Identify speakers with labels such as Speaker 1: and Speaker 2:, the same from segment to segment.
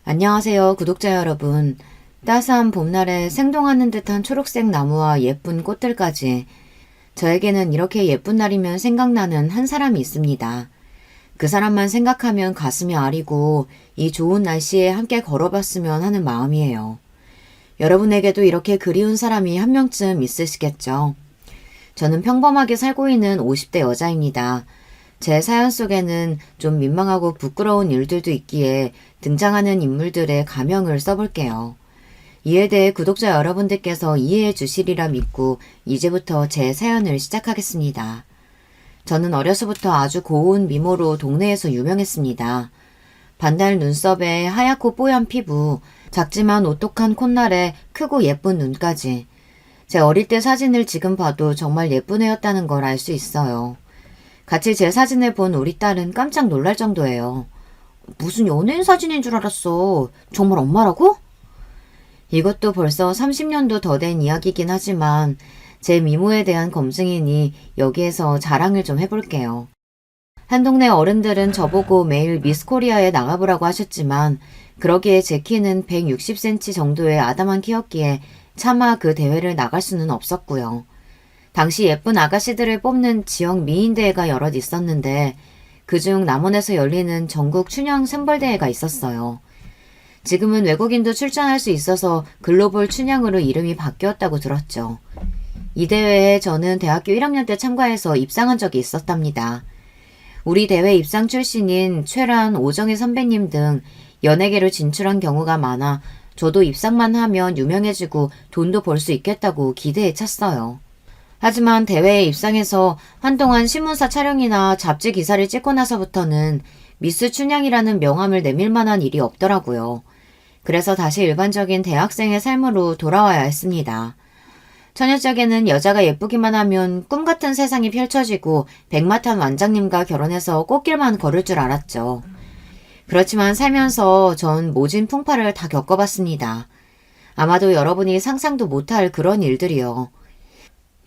Speaker 1: 안녕하세요, 구독자 여러분. 따스한 봄날에 생동하는 듯한 초록색 나무와 예쁜 꽃들까지 저에게는 이렇게 예쁜 날이면 생각나는 한 사람이 있습니다. 그 사람만 생각하면 가슴이 아리고 이 좋은 날씨에 함께 걸어봤으면 하는 마음이에요. 여러분에게도 이렇게 그리운 사람이 한 명쯤 있으시겠죠? 저는 평범하게 살고 있는 50대 여자입니다. 제 사연 속에는 좀 민망하고 부끄러운 일들도 있기에 등장하는 인물들의 가명을 써볼게요. 이에 대해 구독자 여러분들께서 이해해 주시리라 믿고 이제부터 제 사연을 시작하겠습니다. 저는 어려서부터 아주 고운 미모로 동네에서 유명했습니다. 반달 눈썹에 하얗고 뽀얀 피부, 작지만 오똑한 콧날에 크고 예쁜 눈까지. 제 어릴 때 사진을 지금 봐도 정말 예쁜 애였다는 걸 알 수 있어요. 같이 제 사진을 본 우리 딸은 깜짝 놀랄 정도예요. 무슨 연예인 사진인 줄 알았어. 정말 엄마라고? 이것도 벌써 30년도 더 된 이야기긴 하지만 제 미모에 대한 검증이니 여기에서 자랑을 좀 해볼게요. 한 동네 어른들은 저보고 매일 미스코리아에 나가보라고 하셨지만 그러기에 제 키는 160cm 정도의 아담한 키였기에 차마 그 대회를 나갈 수는 없었고요. 당시 예쁜 아가씨들을 뽑는 지역 미인대회가 여럿 있었는데 그중 남원에서 열리는 전국 춘향 샘벌대회가 있었어요. 지금은 외국인도 출전할 수 있어서 글로벌 춘향으로 이름이 바뀌었다고 들었죠. 이 대회에 저는 대학교 1학년 때 참가해서 입상한 적이 있었답니다. 우리 대회 입상 출신인 최란, 오정희 선배님 등 연예계로 진출한 경우가 많아 저도 입상만 하면 유명해지고 돈도 벌 수 있겠다고 기대에 찼어요. 하지만 대회에 입상해서 한동안 신문사 촬영이나 잡지 기사를 찍고 나서부터는 미스 춘향이라는 명함을 내밀 만한 일이 없더라고요. 그래서 다시 일반적인 대학생의 삶으로 돌아와야 했습니다. 처녀적에는 여자가 예쁘기만 하면 꿈같은 세상이 펼쳐지고 백마탄 완장님과 결혼해서 꽃길만 걸을 줄 알았죠. 그렇지만 살면서 전 모진 풍파를 다 겪어봤습니다. 아마도 여러분이 상상도 못할 그런 일들이요.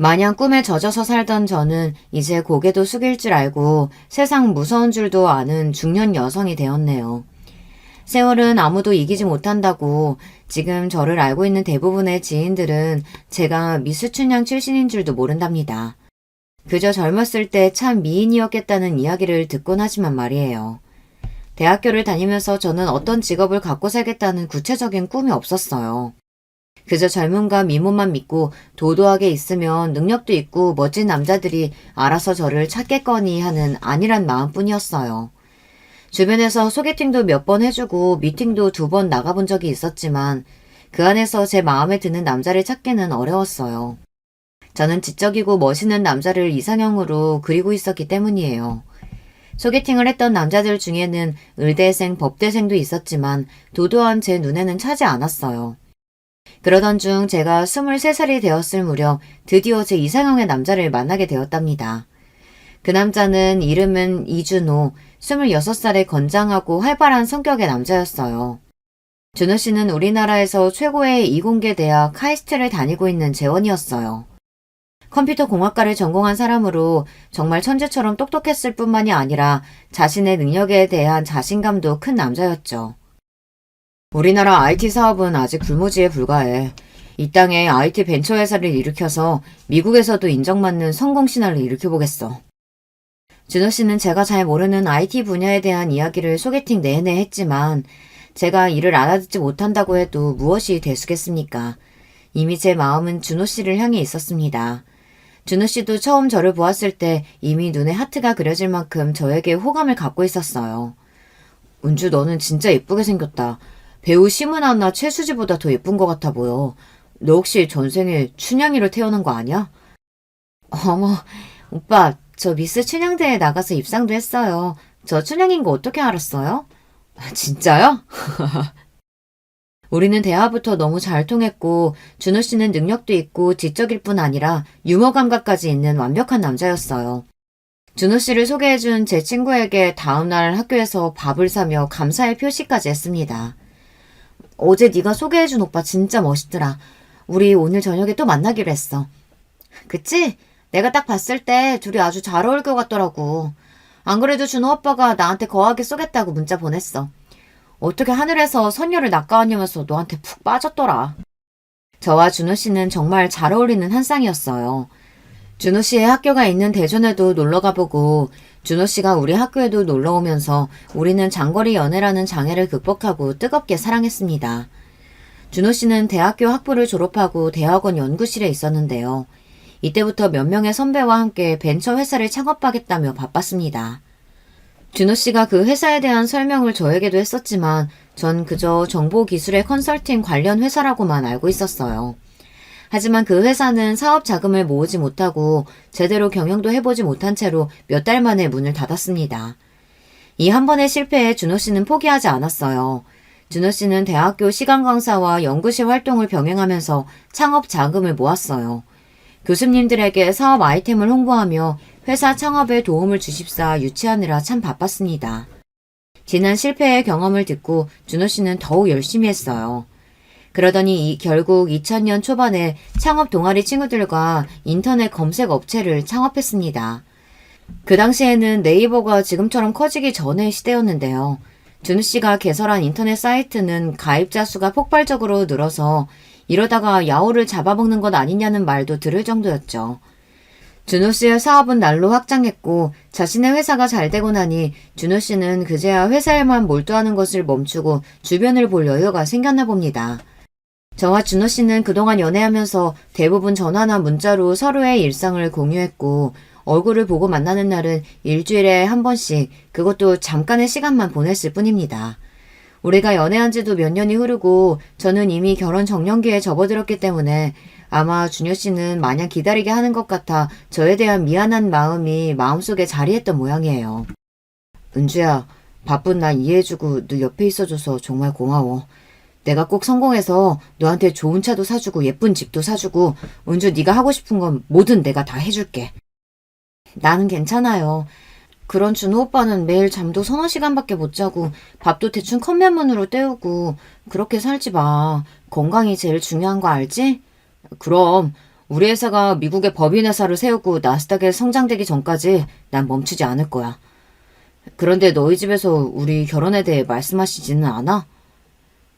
Speaker 1: 마냥 꿈에 젖어서 살던 저는 이제 고개도 숙일 줄 알고 세상 무서운 줄도 아는 중년 여성이 되었네요. 세월은 아무도 이기지 못한다고 지금 저를 알고 있는 대부분의 지인들은 제가 미스 춘향 출신인 줄도 모른답니다. 그저 젊었을 때 참 미인이었겠다는 이야기를 듣곤 하지만 말이에요. 대학교를 다니면서 저는 어떤 직업을 갖고 살겠다는 구체적인 꿈이 없었어요. 그저 젊음과 미모만 믿고 도도하게 있으면 능력도 있고 멋진 남자들이 알아서 저를 찾겠거니 하는 안일한 마음뿐이었어요. 주변에서 소개팅도 몇 번 해주고 미팅도 2번 나가본 적이 있었지만 그 안에서 제 마음에 드는 남자를 찾기는 어려웠어요. 저는 지적이고 멋있는 남자를 이상형으로 그리고 있었기 때문이에요. 소개팅을 했던 남자들 중에는 의대생, 법대생도 있었지만 도도한 제 눈에는 차지 않았어요. 그러던 중 제가 23살이 되었을 무렵 드디어 제 이상형의 남자를 만나게 되었답니다. 그 남자는 이름은 이준호, 26살의 건장하고 활발한 성격의 남자였어요. 준호 씨는 우리나라에서 최고의 이공계 대학 카이스트를 다니고 있는 재원이었어요. 컴퓨터 공학과를 전공한 사람으로 정말 천재처럼 똑똑했을 뿐만이 아니라 자신의 능력에 대한 자신감도 큰 남자였죠. 우리나라 IT 사업은 아직 불모지에 불과해. 이 땅에 IT 벤처 회사를 일으켜서 미국에서도 인정받는 성공 신화를 일으켜보겠어. 준호 씨는 제가 잘 모르는 IT 분야에 대한 이야기를 소개팅 내내 했지만 제가 이를 알아듣지 못한다고 해도 무엇이 되수겠습니까? 이미 제 마음은 준호 씨를 향해 있었습니다. 준호 씨도 처음 저를 보았을 때 이미 눈에 하트가 그려질 만큼 저에게 호감을 갖고 있었어요. 은주, 너는 진짜 예쁘게 생겼다. 배우 심은하나 최수지보다 더 예쁜 것 같아 보여. 너 혹시 전생에 춘향이로 태어난 거 아니야? 어머, 오빠, 저 미스 춘향대회 나가서 입상도 했어요. 저 춘향인 거 어떻게 알았어요? 진짜요? 우리는 대화부터 너무 잘 통했고 준호 씨는 능력도 있고 지적일 뿐 아니라 유머 감각까지 있는 완벽한 남자였어요. 준호 씨를 소개해준 제 친구에게 다음날 학교에서 밥을 사며 감사의 표시까지 했습니다. 어제 네가 소개해준 오빠 진짜 멋있더라. 우리 오늘 저녁에 또 만나기로 했어. 그치? 내가 딱 봤을 때 둘이 아주 잘 어울릴 것 같더라고. 안 그래도 준호 오빠가 나한테 거하게 쏘겠다고 문자 보냈어. 어떻게 하늘에서 선녀를 낚아왔냐면서 너한테 푹 빠졌더라. 저와 준호 씨는 정말 잘 어울리는 한 쌍이었어요. 준호 씨의 학교가 있는 대전에도 놀러 가보고 준호 씨가 우리 학교에도 놀러 오면서 우리는 장거리 연애라는 장애를 극복하고 뜨겁게 사랑했습니다. 준호 씨는 대학교 학부를 졸업하고 대학원 연구실에 있었는데요. 이때부터 몇 명의 선배와 함께 벤처 회사를 창업하겠다며 바빴습니다. 준호 씨가 그 회사에 대한 설명을 저에게도 했었지만 전 그저 정보기술의 컨설팅 관련 회사라고만 알고 있었어요. 하지만 그 회사는 사업 자금을 모으지 못하고 제대로 경영도 해보지 못한 채로 몇 달 만에 문을 닫았습니다. 이 한 번의 실패에 준호 씨는 포기하지 않았어요. 준호 씨는 대학교 시간 강사와 연구실 활동을 병행하면서 창업 자금을 모았어요. 교수님들에게 사업 아이템을 홍보하며 회사 창업에 도움을 주십사 유치하느라 참 바빴습니다. 지난 실패의 경험을 듣고 준호 씨는 더욱 열심히 했어요. 그러더니 결국 2000년 초반에 창업 동아리 친구들과 인터넷 검색 업체를 창업했습니다. 그 당시에는 네이버가 지금처럼 커지기 전의 시대였는데요. 준우 씨가 개설한 인터넷 사이트는 가입자 수가 폭발적으로 늘어서 이러다가 야호를 잡아먹는 것 아니냐는 말도 들을 정도였죠. 준호 씨의 사업은 날로 확장했고 자신의 회사가 잘 되고 나니 준호 씨는 그제야 회사에만 몰두하는 것을 멈추고 주변을 볼 여유가 생겼나 봅니다. 저와 준호 씨는 그동안 연애하면서 대부분 전화나 문자로 서로의 일상을 공유했고 얼굴을 보고 만나는 날은 일주일에 한 번씩 그것도 잠깐의 시간만 보냈을 뿐입니다. 우리가 연애한 지도 몇 년이 흐르고 저는 이미 결혼 정년기에 접어들었기 때문에 아마 준호 씨는 마냥 기다리게 하는 것 같아 저에 대한 미안한 마음이 마음속에 자리했던 모양이에요. 은주야, 바쁜 나 이해해주고 늘 옆에 있어줘서 정말 고마워. 내가 꼭 성공해서 너한테 좋은 차도 사주고 예쁜 집도 사주고 은주 네가 하고 싶은 건 뭐든 내가 다 해줄게. 나는 괜찮아요. 그런 준호 오빠는 매일 잠도 서너 시간밖에 못 자고 밥도 대충 컵라면으로 때우고 그렇게 살지 마. 건강이 제일 중요한 거 알지? 그럼 우리 회사가 미국의 법인회사를 세우고 나스닥에 성장되기 전까지 난 멈추지 않을 거야. 그런데 너희 집에서 우리 결혼에 대해 말씀하시지는 않아?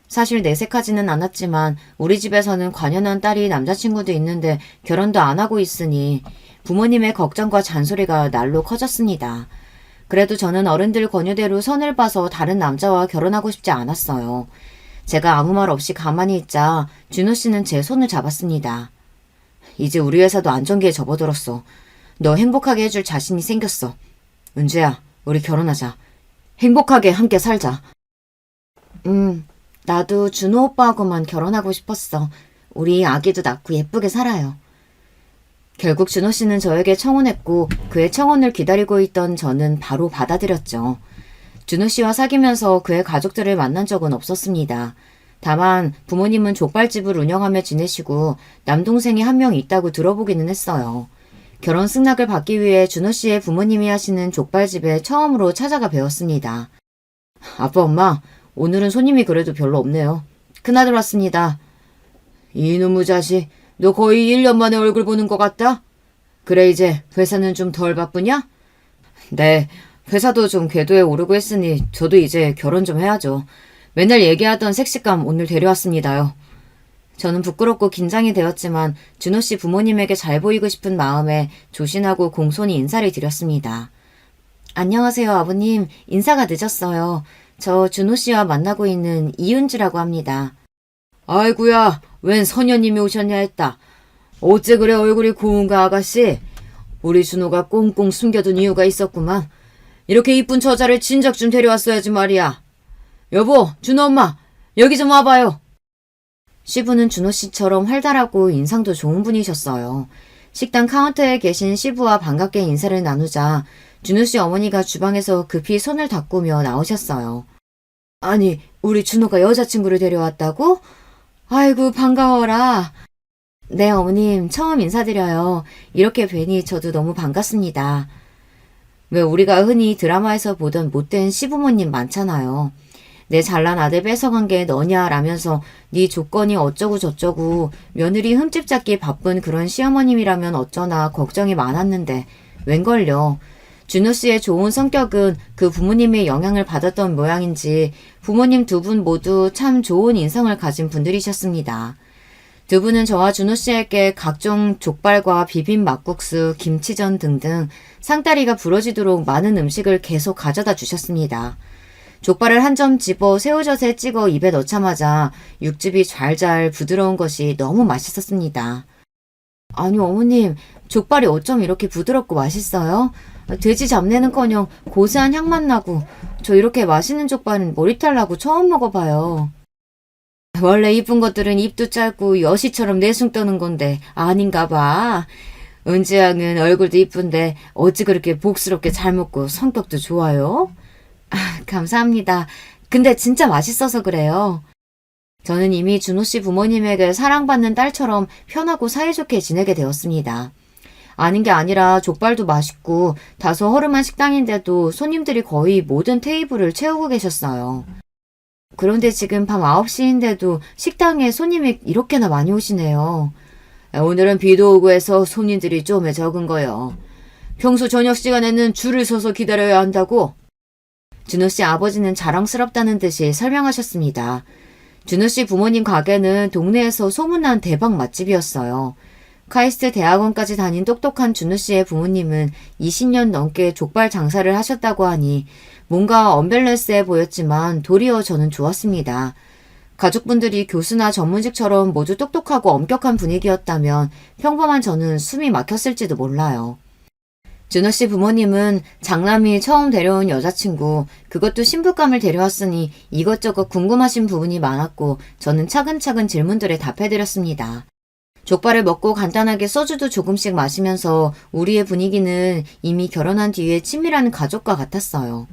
Speaker 1: 사실 내색하지는 않았지만 우리 집에서는 관연한 딸이 남자친구도 있는데 결혼도 안 하고 있으니 부모님의 걱정과 잔소리가 날로 커졌습니다. 그래도 저는 어른들 권유대로 선을 봐서 다른 남자와 결혼하고 싶지 않았어요. 제가 아무 말 없이 가만히 있자 준호 씨는 제 손을 잡았습니다. 이제 우리 회사도 안정기에 접어들었어. 너 행복하게 해줄 자신이 생겼어. 은주야, 우리 결혼하자. 행복하게 함께 살자. 나도 준호 오빠하고만 결혼하고 싶었어. 우리 아기도 낳고 예쁘게 살아요. 결국 준호 씨는 저에게 청혼했고 그의 청혼을 기다리고 있던 저는 바로 받아들였죠. 준호 씨와 사귀면서 그의 가족들을 만난 적은 없었습니다. 다만 부모님은 족발집을 운영하며 지내시고 남동생이 한 명 있다고 들어보기는 했어요. 결혼 승낙을 받기 위해 준호 씨의 부모님이 하시는 족발집에 처음으로 찾아가 배웠습니다. 아빠, 엄마, 오늘은 손님이 그래도 별로 없네요. 큰아들 왔습니다. 이놈의 자식, 너 거의 1년 만에 얼굴 보는 것 같다? 그래, 이제 회사는 좀 덜 바쁘냐? 네, 회사도 좀 궤도에 오르고 했으니 저도 이제 결혼 좀 해야죠. 맨날 얘기하던 색시감 오늘 데려왔습니다요. 저는 부끄럽고 긴장이 되었지만 준호 씨 부모님에게 잘 보이고 싶은 마음에 조신하고 공손히 인사를 드렸습니다. 안녕하세요, 아버님. 인사가 늦었어요. 저 준호 씨와 만나고 있는 이은주라고 합니다. 아이구야, 웬 선녀님이 오셨냐 했다. 어째 그래 얼굴이 고운가 아가씨? 우리 준호가 꽁꽁 숨겨둔 이유가 있었구만. 이렇게 이쁜 처자를 진작 좀 데려왔어야지 말이야. 여보, 준호 엄마, 여기 좀 와봐요. 시부는 준호 씨처럼 활달하고 인상도 좋은 분이셨어요. 식당 카운터에 계신 시부와 반갑게 인사를 나누자 준호 씨 어머니가 주방에서 급히 손을 닦으며 나오셨어요. 아니, 우리 준호가 여자친구를 데려왔다고? 아이고, 반가워라. 네, 어머님, 처음 인사드려요. 이렇게 뵈니 저도 너무 반갑습니다. 왜 우리가 흔히 드라마에서 보던 못된 시부모님 많잖아요. 내 잘난 아들 뺏어간 게 너냐 라면서 네 조건이 어쩌고 저쩌고 며느리 흠집 잡기 바쁜 그런 시어머님이라면 어쩌나 걱정이 많았는데 웬걸요. 준호 씨의 좋은 성격은 그 부모님의 영향을 받았던 모양인지 부모님 두 분 모두 참 좋은 인성을 가진 분들이셨습니다. 두 분은 저와 준호 씨에게 각종 족발과 비빔 막국수, 김치전 등등 상다리가 부러지도록 많은 음식을 계속 가져다 주셨습니다. 족발을 한 점 집어 새우젓에 찍어 입에 넣자마자 육즙이 잘잘 부드러운 것이 너무 맛있었습니다. 아니 어머님, 족발이 어쩜 이렇게 부드럽고 맛있어요? 돼지 잡내는커녕 고소한 향만 나고 저 이렇게 맛있는 족발은 머리털 나고 처음 먹어봐요. 원래 이쁜 것들은 입도 짧고 여시처럼 내숭 떠는 건데 아닌가 봐. 은지양은 얼굴도 이쁜데 어찌 그렇게 복스럽게 잘 먹고 성격도 좋아요? 감사합니다. 근데 진짜 맛있어서 그래요. 저는 이미 준호 씨 부모님에게 사랑받는 딸처럼 편하고 사이좋게 지내게 되었습니다. 아닌 게 아니라 족발도 맛있고 다소 허름한 식당인데도 손님들이 거의 모든 테이블을 채우고 계셨어요. 그런데 지금 밤 9시인데도 식당에 손님이 이렇게나 많이 오시네요. 오늘은 비도 오고 해서 손님들이 좀 적은 거요. 평소 저녁 시간에는 줄을 서서 기다려야 한다고. 준호 씨 아버지는 자랑스럽다는 듯이 설명하셨습니다. 준호 씨 부모님 가게는 동네에서 소문난 대박 맛집이었어요. 카이스트 대학원까지 다닌 똑똑한 준호 씨의 부모님은 20년 넘게 족발 장사를 하셨다고 하니 뭔가 언밸런스해 보였지만 도리어 저는 좋았습니다. 가족분들이 교수나 전문직처럼 모두 똑똑하고 엄격한 분위기였다면 평범한 저는 숨이 막혔을지도 몰라요. 준호 씨 부모님은 장남이 처음 데려온 여자친구, 그것도 신부감을 데려왔으니 이것저것 궁금하신 부분이 많았고 저는 차근차근 질문들에 답해드렸습니다. 족발을 먹고 간단하게 소주도 조금씩 마시면서 우리의 분위기는 이미 결혼한 뒤에 친밀한 가족과 같았어요.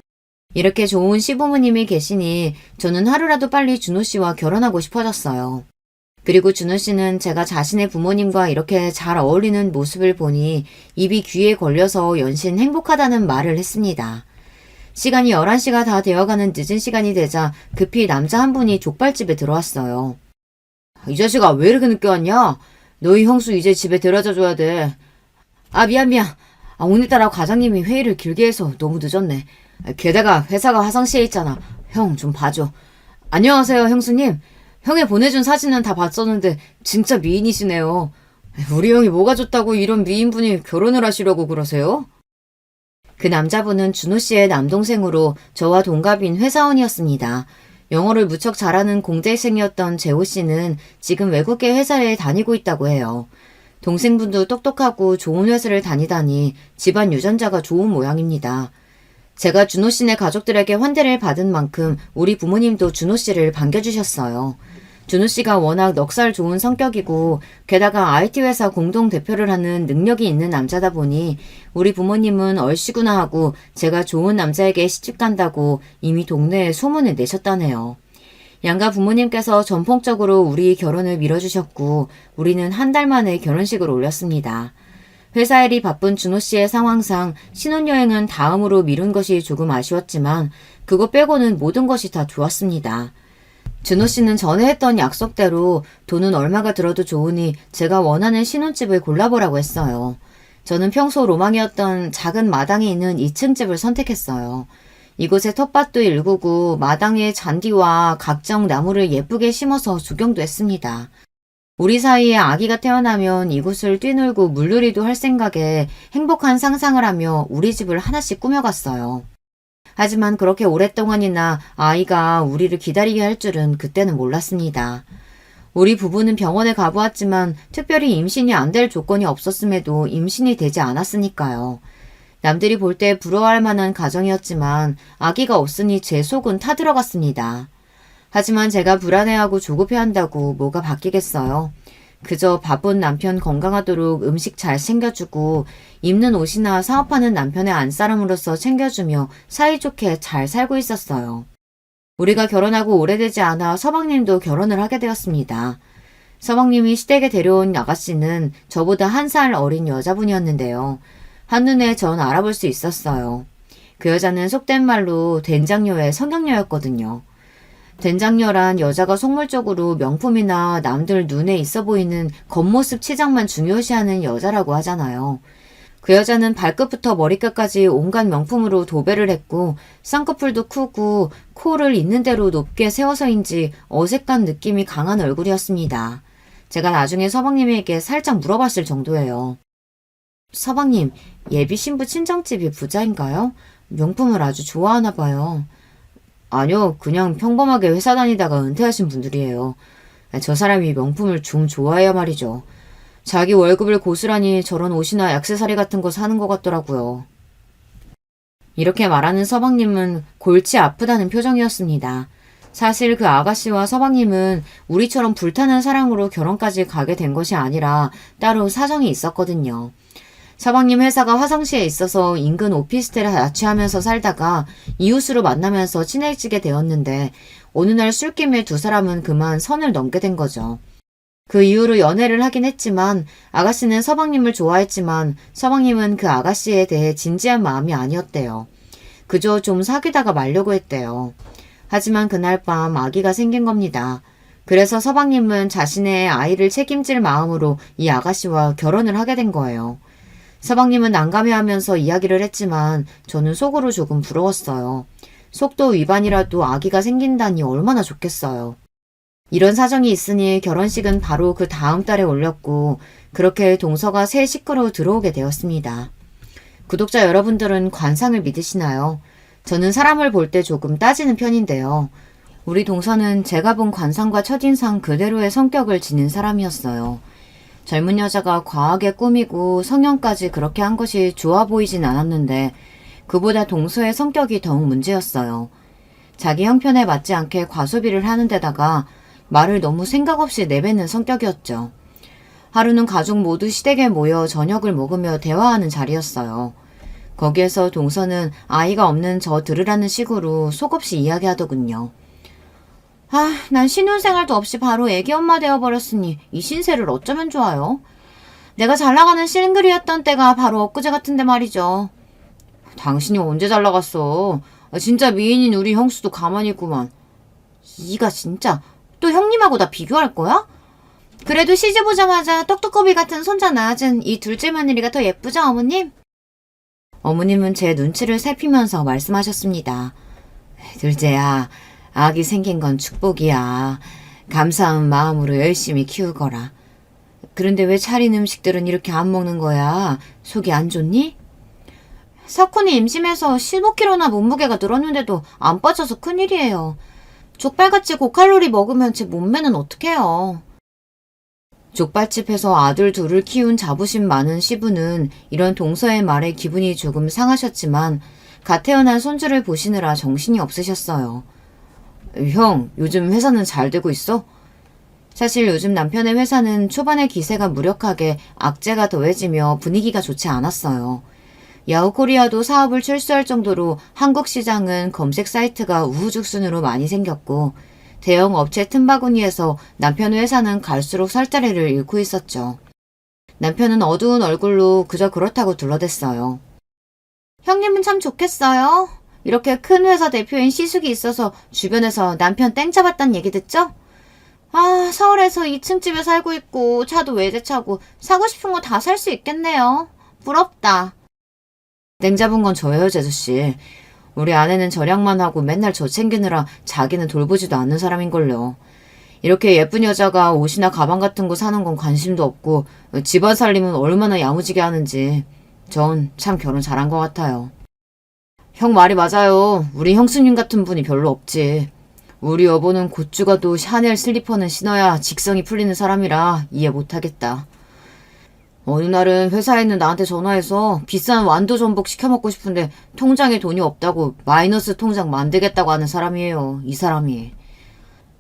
Speaker 1: 이렇게 좋은 시부모님이 계시니 저는 하루라도 빨리 준호 씨와 결혼하고 싶어졌어요. 그리고 준호 씨는 제가 자신의 부모님과 이렇게 잘 어울리는 모습을 보니 입이 귀에 걸려서 연신 행복하다는 말을 했습니다. 시간이 11시가 다 되어가는 늦은 시간이 되자 급히 남자 한 분이 족발집에 들어왔어요. 이 자식아 왜 이렇게 늦게 왔냐? 너희 형수 이제 집에 데려다 줘야 돼. 미안. 오늘따라 과장님이 회의를 길게 해서 너무 늦었네. 게다가 회사가 화성시에 있잖아. 형 좀 봐줘. 안녕하세요 형수님. 형이 보내준 사진은 다 봤었는데 진짜 미인이시네요. 우리 형이 뭐가 좋다고 이런 미인분이 결혼을 하시려고 그러세요? 그 남자분은 준호 씨의 남동생으로 저와 동갑인 회사원이었습니다. 영어를 무척 잘하는 공대생이었던 재호 씨는 지금 외국계 회사에 다니고 있다고 해요. 동생분도 똑똑하고 좋은 회사를 다니다니 집안 유전자가 좋은 모양입니다. 제가 준호 씨네 가족들에게 환대를 받은 만큼 우리 부모님도 준호 씨를 반겨주셨어요. 준호 씨가 워낙 넉살 좋은 성격이고 게다가 IT 회사 공동 대표를 하는 능력이 있는 남자다 보니 우리 부모님은 얼씨구나 하고 제가 좋은 남자에게 시집간다고 이미 동네에 소문을 내셨다네요. 양가 부모님께서 전폭적으로 우리 결혼을 밀어주셨고 우리는 한 달 만에 결혼식을 올렸습니다. 회사 일이 바쁜 준호 씨의 상황상 신혼여행은 다음으로 미룬 것이 조금 아쉬웠지만 그거 빼고는 모든 것이 다 좋았습니다. 준호 씨는 전에 했던 약속대로 돈은 얼마가 들어도 좋으니 제가 원하는 신혼집을 골라보라고 했어요. 저는 평소 로망이었던 작은 마당에 있는 2층 집을 선택했어요. 이곳에 텃밭도 일구고 마당에 잔디와 각종 나무를 예쁘게 심어서 조경도 했습니다. 우리 사이에 아기가 태어나면 이곳을 뛰놀고 물놀이도 할 생각에 행복한 상상을 하며 우리 집을 하나씩 꾸며갔어요. 하지만 그렇게 오랫동안이나 아이가 우리를 기다리게 할 줄은 그때는 몰랐습니다. 우리 부부는 병원에 가보았지만 특별히 임신이 안 될 조건이 없었음에도 임신이 되지 않았으니까요. 남들이 볼 때 부러워할 만한 가정이었지만 아기가 없으니 제 속은 타들어갔습니다. 하지만 제가 불안해하고 조급해한다고 뭐가 바뀌겠어요. 그저 바쁜 남편 건강하도록 음식 잘 챙겨주고 입는 옷이나 사업하는 남편의 안사람으로서 챙겨주며 사이좋게 잘 살고 있었어요. 우리가 결혼하고 오래되지 않아 서방님도 결혼을 하게 되었습니다. 서방님이 시댁에 데려온 아가씨는 저보다 1살 어린 여자분이었는데요. 한눈에 전 알아볼 수 있었어요. 그 여자는 속된 말로 된장녀의 성형녀였거든요. 된장녀란 여자가 속물적으로 명품이나 남들 눈에 있어 보이는 겉모습 치장만 중요시하는 여자라고 하잖아요. 그 여자는 발끝부터 머리끝까지 온갖 명품으로 도배를 했고 쌍꺼풀도 크고 코를 있는 대로 높게 세워서인지 어색한 느낌이 강한 얼굴이었습니다. 제가 나중에 서방님에게 살짝 물어봤을 정도예요. 서방님, 예비 신부 친정집이 부자인가요? 명품을 아주 좋아하나 봐요. 아니요, 그냥 평범하게 회사 다니다가 은퇴하신 분들이에요. 저 사람이 명품을 좀 좋아해야 말이죠. 자기 월급을 고스란히 저런 옷이나 액세서리 같은 거 사는 것 같더라고요. 이렇게 말하는 서방님은 골치 아프다는 표정이었습니다. 사실 그 아가씨와 서방님은 우리처럼 불타는 사랑으로 결혼까지 가게 된 것이 아니라 따로 사정이 있었거든요. 서방님 회사가 화성시에 있어서 인근 오피스텔에 자취하면서 살다가 이웃으로 만나면서 친해지게 되었는데 어느 날 술김에 두 사람은 그만 선을 넘게 된 거죠. 그 이후로 연애를 하긴 했지만 아가씨는 서방님을 좋아했지만 서방님은 그 아가씨에 대해 진지한 마음이 아니었대요. 그저 좀 사귀다가 말려고 했대요. 하지만 그날 밤 아기가 생긴 겁니다. 그래서 서방님은 자신의 아이를 책임질 마음으로 이 아가씨와 결혼을 하게 된 거예요. 서방님은 난감해하면서 이야기를 했지만 저는 속으로 조금 부러웠어요. 속도 위반이라도 아기가 생긴다니 얼마나 좋겠어요. 이런 사정이 있으니 결혼식은 바로 그 다음 달에 올렸고 그렇게 동서가 새 식구로 들어오게 되었습니다. 구독자 여러분들은 관상을 믿으시나요? 저는 사람을 볼 때 조금 따지는 편인데요. 우리 동서는 제가 본 관상과 첫인상 그대로의 성격을 지닌 사람이었어요. 젊은 여자가 과하게 꾸미고 성형까지 그렇게 한 것이 좋아 보이진 않았는데 그보다 동서의 성격이 더욱 문제였어요. 자기 형편에 맞지 않게 과소비를 하는 데다가 말을 너무 생각 없이 내뱉는 성격이었죠. 하루는 가족 모두 시댁에 모여 저녁을 먹으며 대화하는 자리였어요. 거기에서 동서는 아이가 없는 저 들으라는 식으로 속없이 이야기하더군요. 난 신혼생활도 없이 바로 애기 엄마 되어버렸으니 이 신세를 어쩌면 좋아요. 내가 잘나가는 싱글이었던 때가 바로 엊그제 같은데 말이죠. 당신이 언제 잘나갔어? 진짜 미인인 우리 형수도 가만히 있구만. 이가 진짜 또 형님하고 나 비교할 거야? 그래도 시집 오자마자 떡두꺼비 같은 손자 낳아준 이 둘째 며느리가 더 예쁘죠, 어머님? 어머님은 제 눈치를 살피면서 말씀하셨습니다. 둘째야, 아기 생긴 건 축복이야. 감사한 마음으로 열심히 키우거라. 그런데 왜 차린 음식들은 이렇게 안 먹는 거야? 속이 안 좋니? 석훈이 임신해서 15kg나 몸무게가 늘었는데도 안 빠져서 큰일이에요. 족발같이 고칼로리 먹으면 제 몸매는 어떡해요. 족발집에서 아들 둘을 키운 자부심 많은 시부는 이런 동서의 말에 기분이 조금 상하셨지만 갓 태어난 손주를 보시느라 정신이 없으셨어요. 형, 요즘 회사는 잘 되고 있어? 사실 요즘 남편의 회사는 초반에 기세가 무력하게 악재가 더해지며 분위기가 좋지 않았어요. 야후코리아도 사업을 철수할 정도로 한국 시장은 검색 사이트가 우후죽순으로 많이 생겼고 대형 업체 틈바구니에서 남편의 회사는 갈수록 설자리를 잃고 있었죠. 남편은 어두운 얼굴로 그저 그렇다고 둘러댔어요. 형님은 참 좋겠어요. 이렇게 큰 회사 대표인 시숙이 있어서 주변에서 남편 땡 잡았단 얘기 듣죠? 서울에서 2층 집에 살고 있고 차도 외제차고 사고 싶은 거 다 살 수 있겠네요. 부럽다. 땡 잡은 건 저예요, 제수씨. 우리 아내는 절약만 하고 맨날 저 챙기느라 자기는 돌보지도 않는 사람인걸요. 이렇게 예쁜 여자가 옷이나 가방 같은 거 사는 건 관심도 없고 집안 살림은 얼마나 야무지게 하는지 전 참 결혼 잘한 것 같아요. 형 말이 맞아요. 우리 형수님 같은 분이 별로 없지. 우리 여보는 곧 죽어도 샤넬 슬리퍼는 신어야 직성이 풀리는 사람이라 이해 못하겠다. 어느 날은 회사에 있는 나한테 전화해서 비싼 완도 전복 시켜 먹고 싶은데 통장에 돈이 없다고 마이너스 통장 만들겠다고 하는 사람이에요. 이 사람이.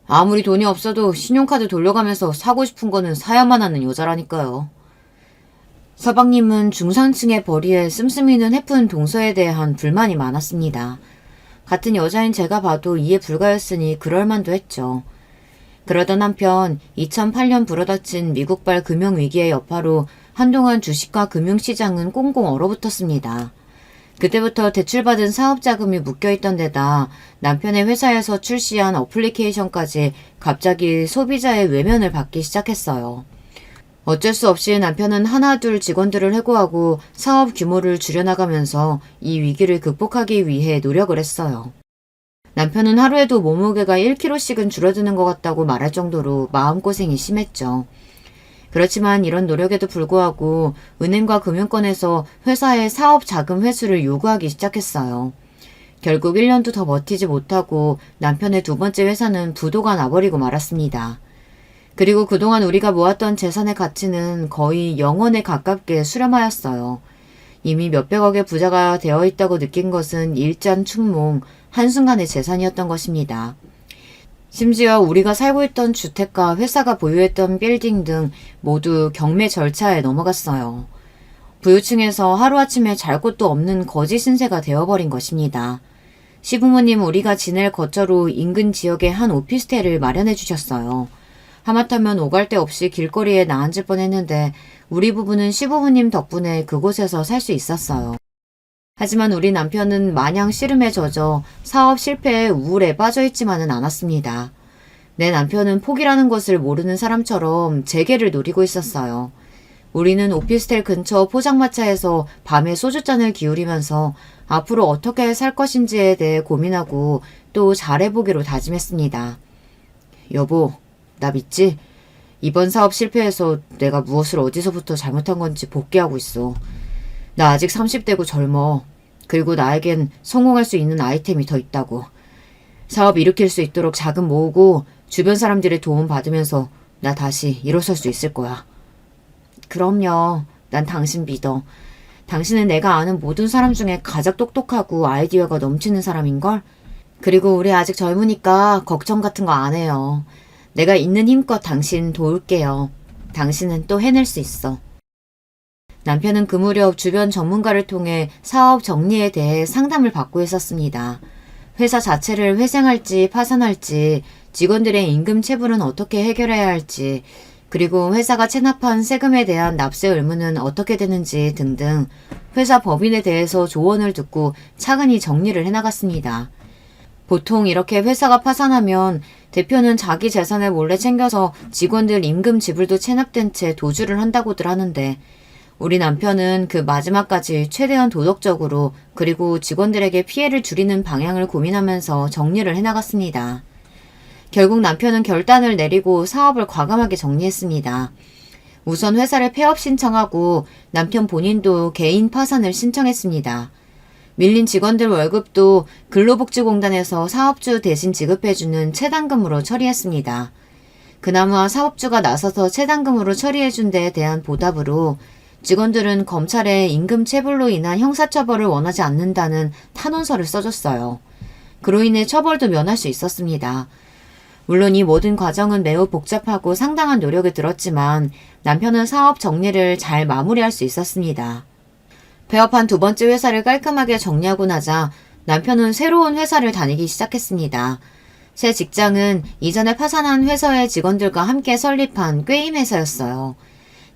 Speaker 1: 아무리 돈이 없어도 신용카드 돌려가면서 사고 싶은 거는 사야만 하는 여자라니까요. 서방님은 중산층의 벌이에 씀씀이는 해픈 동서에 대한 불만이 많았습니다. 같은 여자인 제가 봐도 이해 불가였으니 그럴만도 했죠. 그러던 한편 2008년 불어닥친 미국발 금융위기의 여파로 한동안 주식과 금융시장은 꽁꽁 얼어붙었습니다. 그때부터 대출받은 사업자금이 묶여있던 데다 남편의 회사에서 출시한 어플리케이션까지 갑자기 소비자의 외면을 받기 시작했어요. 어쩔 수 없이 남편은 하나둘 직원들을 해고하고 사업 규모를 줄여나가면서 이 위기를 극복하기 위해 노력을 했어요. 남편은 하루에도 몸무게가 1kg씩은 줄어드는 것 같다고 말할 정도로 마음고생이 심했죠. 그렇지만 이런 노력에도 불구하고 은행과 금융권에서 회사의 사업 자금 회수를 요구하기 시작했어요. 결국 1년도 더 버티지 못하고 남편의 두 번째 회사는 부도가 나버리고 말았습니다. 그리고 그동안 우리가 모았던 재산의 가치는 거의 0원에 가깝게 수렴하였어요. 이미 몇백억의 부자가 되어 있다고 느낀 것은 일잔충몽, 한순간의 재산이었던 것입니다. 심지어 우리가 살고 있던 주택과 회사가 보유했던 빌딩 등 모두 경매 절차에 넘어갔어요. 부유층에서 하루아침에 잘 곳도 없는 거지 신세가 되어버린 것입니다. 시부모님 우리가 지낼 거처로 인근 지역에 한 오피스텔을 마련해 주셨어요. 하마터면 오갈 데 없이 길거리에 나앉을 뻔했는데 우리 부부는 시부모님 덕분에 그곳에서 살 수 있었어요. 하지만 우리 남편은 마냥 씨름에 젖어 사업 실패에 우울에 빠져있지만은 않았습니다. 내 남편은 포기라는 것을 모르는 사람처럼 재계를 노리고 있었어요. 우리는 오피스텔 근처 포장마차에서 밤에 소주잔을 기울이면서 앞으로 어떻게 살 것인지에 대해 고민하고 또 잘해보기로 다짐했습니다. 여보, 나 믿지? 이번 사업 실패해서 내가 무엇을 어디서부터 잘못한 건지 복귀하고 있어. 나 아직 30대고 젊어. 그리고 나에겐 성공할 수 있는 아이템이 더 있다고. 사업 일으킬 수 있도록 자금 모으고 주변 사람들의 도움 받으면서 나 다시 일어설 수 있을 거야. 그럼요. 난 당신 믿어. 당신은 내가 아는 모든 사람 중에 가장 똑똑하고 아이디어가 넘치는 사람인걸? 그리고 우리 아직 젊으니까 걱정 같은 거 안 해요. 내가 있는 힘껏 당신 도울게요. 당신은 또 해낼 수 있어. 남편은 그 무렵 주변 전문가를 통해 사업 정리에 대해 상담을 받고 있었습니다. 회사 자체를 회생할지 파산할지, 직원들의 임금 체불은 어떻게 해결해야 할지, 그리고 회사가 체납한 세금에 대한 납세 의무는 어떻게 되는지 등등 회사 법인에 대해서 조언을 듣고 차근히 정리를 해나갔습니다. 보통 이렇게 회사가 파산하면 대표는 자기 재산을 몰래 챙겨서 직원들 임금 지불도 체납된 채 도주를 한다고들 하는데 우리 남편은 그 마지막까지 최대한 도덕적으로 그리고 직원들에게 피해를 줄이는 방향을 고민하면서 정리를 해나갔습니다. 결국 남편은 결단을 내리고 사업을 과감하게 정리했습니다. 우선 회사를 폐업 신청하고 남편 본인도 개인 파산을 신청했습니다. 밀린 직원들 월급도 근로복지공단에서 사업주 대신 지급해주는 체당금으로 처리했습니다. 그나마 사업주가 나서서 체당금으로 처리해준 데에 대한 보답으로 직원들은 검찰에 임금 체불로 인한 형사처벌을 원하지 않는다는 탄원서를 써줬어요. 그로 인해 처벌도 면할 수 있었습니다. 물론 이 모든 과정은 매우 복잡하고 상당한 노력이 들었지만 남편은 사업 정리를 잘 마무리할 수 있었습니다. 폐업한 두 번째 회사를 깔끔하게 정리하고 나자 남편은 새로운 회사를 다니기 시작했습니다. 새 직장은 이전에 파산한 회사의 직원들과 함께 설립한 게임 회사였어요.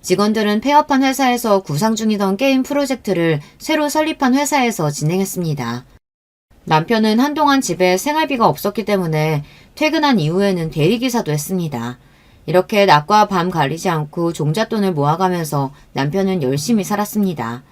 Speaker 1: 직원들은 폐업한 회사에서 구상 중이던 게임 프로젝트를 새로 설립한 회사에서 진행했습니다. 남편은 한동안 집에 생활비가 없었기 때문에 퇴근한 이후에는 대리기사도 했습니다. 이렇게 낮과 밤 가리지 않고 종잣돈을 모아가면서 남편은 열심히 살았습니다.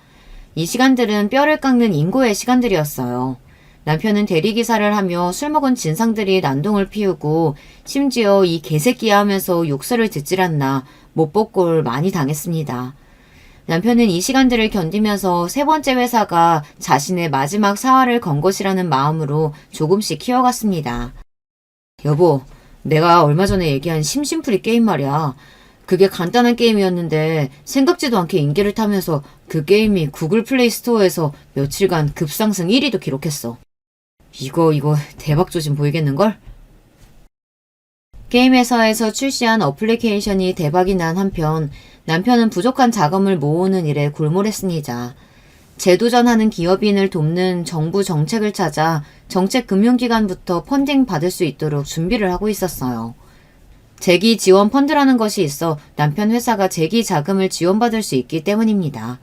Speaker 1: 이 시간들은 뼈를 깎는 인고의 시간들이었어요. 남편은 대리기사를 하며 술 먹은 진상들이 난동을 피우고 심지어 이 개새끼야 하면서 욕설을 듣질 않나 못볼 많이 당했습니다. 남편은 이 시간들을 견디면서 세 번째 회사가 자신의 마지막 사활을 건 것이라는 마음으로 조금씩 키워갔습니다. 여보, 내가 얼마 전에 얘기한 심심풀이 게임 말이야. 그게 간단한 게임이었는데 생각지도 않게 인기를 타면서 그 게임이 구글 플레이 스토어에서 며칠간 급상승 1위도 기록했어. 이거 대박 조짐 보이겠는걸? 게임 회사에서 출시한 어플리케이션이 대박이 난 한편 남편은 부족한 자금을 모으는 일에 골몰했습니다. 재도전하는 기업인을 돕는 정부 정책을 찾아 정책금융기관부터 펀딩 받을 수 있도록 준비를 하고 있었어요. 재기 지원 펀드라는 것이 있어 남편 회사가 재기 자금을 지원받을 수 있기 때문입니다.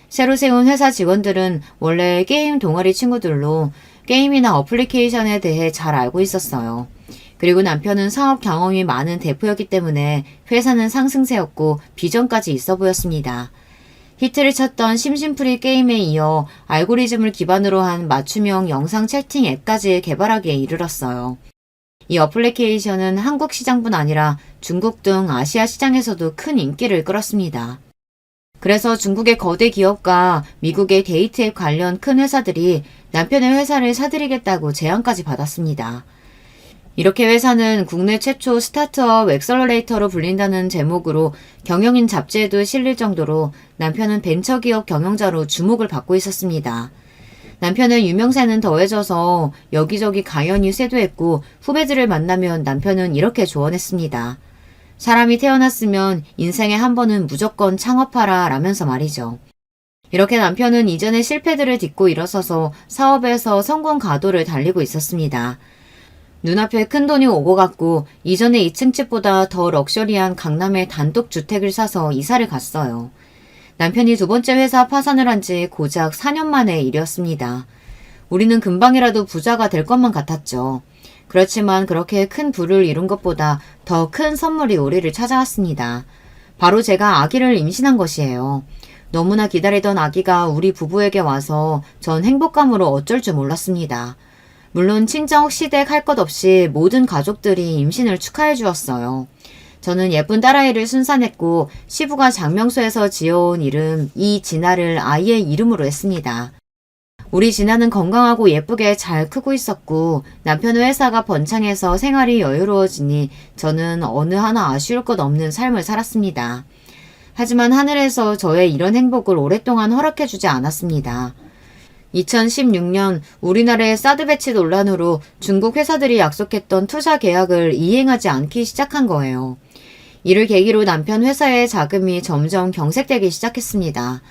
Speaker 1: 새로 세운 회사 직원들은 원래 게임 동아리 친구들로 게임이나 어플리케이션에 대해 잘 알고 있었어요. 그리고 남편은 사업 경험이 많은 대표였기 때문에 회사는 상승세였고 비전까지 있어 보였습니다. 히트를 쳤던 심심풀이 게임에 이어 알고리즘을 기반으로 한 맞춤형 영상 채팅 앱까지 개발하기에 이르렀어요. 이 어플리케이션은 한국 시장뿐 아니라 중국 등 아시아 시장에서도 큰 인기를 끌었습니다. 그래서 중국의 거대 기업과 미국의 데이트 앱 관련 큰 회사들이 남편의 회사를 사들이겠다고 제안까지 받았습니다. 이렇게 회사는 국내 최초 스타트업 엑셀러레이터로 불린다는 제목으로 경영인 잡지에도 실릴 정도로 남편은 벤처기업 경영자로 주목을 받고 있었습니다. 남편의 유명세는 더해져서 여기저기 강연이 쇄도했고 후배들을 만나면 남편은 이렇게 조언했습니다. 사람이 태어났으면 인생에 한 번은 무조건 창업하라 라면서 말이죠. 이렇게 남편은 이전의 실패들을 딛고 일어서서 사업에서 성공 가도를 달리고 있었습니다. 눈앞에 큰돈이 오고 갔고 이전의 2층 집보다 더 럭셔리한 강남의 단독 주택을 사서 이사를 갔어요. 남편이 두 번째 회사 파산을 한 지 고작 4년 만의 일이었습니다. 우리는 금방이라도 부자가 될 것만 같았죠. 그렇지만 그렇게 큰 부를 이룬 것보다 더 큰 선물이 우리를 찾아왔습니다. 바로 제가 아기를 임신한 것이에요. 너무나 기다리던 아기가 우리 부부에게 와서 전 행복감으로 어쩔 줄 몰랐습니다. 물론 친정, 시댁 할 것 없이 모든 가족들이 임신을 축하해 주었어요. 저는 예쁜 딸아이를 순산했고 시부가 장명소에서 지어온 이름 이진아를 아이의 이름으로 했습니다. 우리 진아는 건강하고 예쁘게 잘 크고 있었고 남편의 회사가 번창해서 생활이 여유로워지니 저는 어느 하나 아쉬울 것 없는 삶을 살았습니다. 하지만 하늘에서 저의 이런 행복을 오랫동안 허락해 주지 않았습니다. 2016년 우리나라의 사드 배치 논란으로 중국 회사들이 약속했던 투자 계약을 이행하지 않기 시작한 거예요. 이를 계기로 남편 회사의 자금이 점점 경색되기 시작했습니다.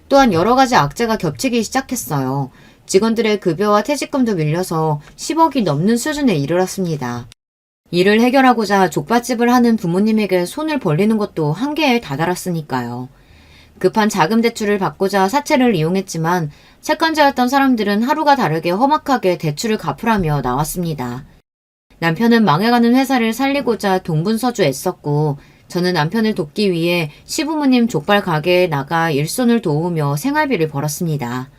Speaker 1: 또한 여러 가지 악재가 겹치기 시작했어요. 직원들의 급여와 퇴직금도 밀려서 10억이 넘는 수준에 이르렀습니다. 이를 해결하고자 족발집을 하는 부모님에게 손을 벌리는 것도 한계에 다다랐으니까요. 급한 자금 대출을 받고자 사채를 이용했지만 채권자였던 사람들은 하루가 다르게 험악하게 대출을 갚으라며 나왔습니다. 남편은 망해가는 회사를 살리고자 동분서주 애썼고 저는 남편을 돕기 위해 시부모님 족발 가게에 나가 일손을 도우며 생활비를 벌었습니다.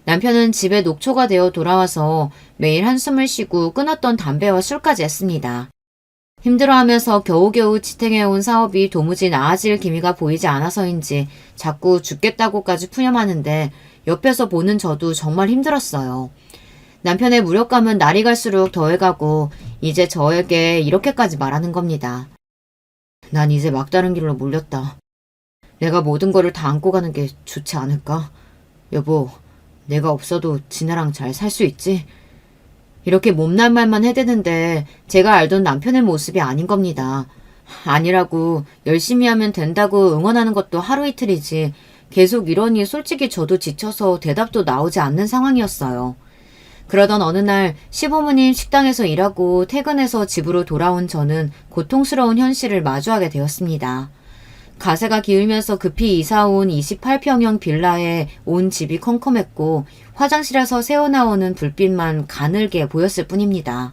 Speaker 1: 남편은 집에 녹초가 되어 돌아와서 매일 한숨을 쉬고 끊었던 담배와 술까지 했습니다. 힘들어하면서 겨우겨우 지탱해온 사업이 도무지 나아질 기미가 보이지 않아서인지 자꾸 죽겠다고까지 푸념하는데 옆에서 보는 저도 정말 힘들었어요. 남편의 무력감은 날이 갈수록 더해가고 이제 저에게 이렇게까지 말하는 겁니다. 난 이제 막다른 길로 몰렸다. 내가 모든 거를 다 안고 가는 게 좋지 않을까? 여보, 내가 없어도 진아랑 잘 살 수 있지? 이렇게 못난 말만 해대는데 제가 알던 남편의 모습이 아닌 겁니다. 아니라고 열심히 하면 된다고 응원하는 것도 하루 이틀이지 계속 이러니 솔직히 저도 지쳐서 대답도 나오지 않는 상황이었어요. 그러던 어느 날 시부모님 식당에서 일하고 퇴근해서 집으로 돌아온 저는 고통스러운 현실을 마주하게 되었습니다. 가세가 기울면서 급히 이사온 28평형 빌라에 온 집이 컴컴했고 화장실에서 새어나오는 불빛만 가늘게 보였을 뿐입니다.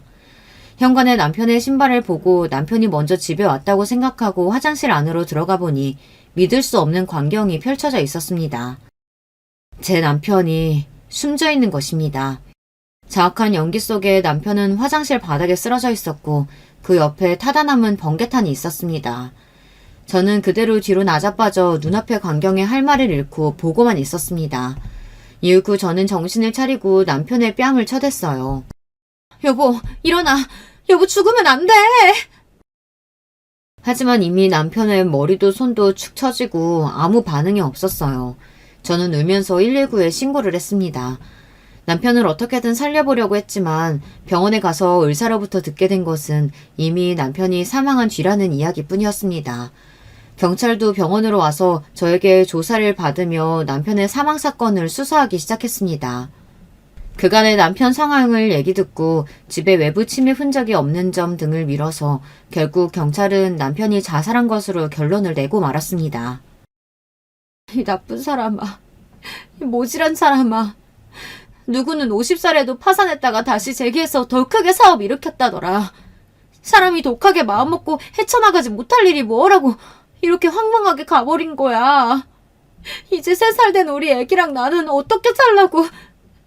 Speaker 1: 현관에 남편의 신발을 보고 남편이 먼저 집에 왔다고 생각하고 화장실 안으로 들어가 보니 믿을 수 없는 광경이 펼쳐져 있었습니다. 제 남편이 숨져 있는 것입니다. 자악한 연기 속에 남편은 화장실 바닥에 쓰러져 있었고 그 옆에 타다 남은 번개탄이 있었습니다. 저는 그대로 뒤로 나자빠져 눈앞의 광경에 할 말을 잃고 보고만 있었습니다. 이후 저는 정신을 차리고 남편의 뺨을 쳐댔어요. 여보, 일어나! 여보, 죽으면 안 돼! 하지만 이미 남편의 머리도 손도 축 처지고 아무 반응이 없었어요. 저는 울면서 119에 신고를 했습니다. 남편을 어떻게든 살려보려고 했지만 병원에 가서 의사로부터 듣게 된 것은 이미 남편이 사망한 뒤라는 이야기뿐이었습니다. 경찰도 병원으로 와서 저에게 조사를 받으며 남편의 사망 사건을 수사하기 시작했습니다. 그간의 남편 상황을 얘기 듣고 집에 외부 침입 흔적이 없는 점 등을 미뤄서 결국 경찰은 남편이 자살한 것으로 결론을 내고 말았습니다. 이 나쁜 사람아, 이 모질한 사람아. 누구는 50살에도 파산했다가 다시 재기해서 더 크게 사업 일으켰다더라.
Speaker 2: 사람이 독하게 마음먹고 헤쳐나가지 못할 일이 뭐라고 이렇게 황망하게 가버린 거야. 이제 3살 된 우리 애기랑 나는 어떻게 살라고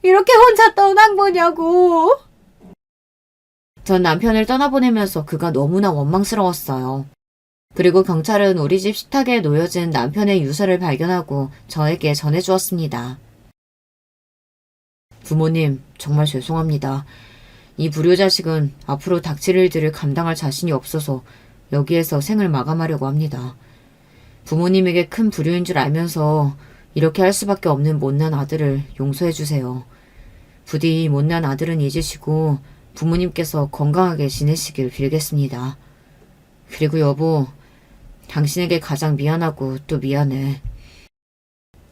Speaker 2: 이렇게 혼자 떠난 거냐고.
Speaker 1: 전 남편을 떠나보내면서 그가 너무나 원망스러웠어요. 그리고 경찰은 우리 집 식탁에 놓여진 남편의 유서를 발견하고 저에게 전해주었습니다. 부모님, 정말 죄송합니다. 이 불효자식은 앞으로 닥칠 일들을 감당할 자신이 없어서 여기에서 생을 마감하려고 합니다. 부모님에게 큰 불효인 줄 알면서 이렇게 할 수밖에 없는 못난 아들을 용서해주세요. 부디 이 못난 아들은 잊으시고 부모님께서 건강하게 지내시길 빌겠습니다. 그리고 여보, 당신에게 가장 미안하고 또 미안해.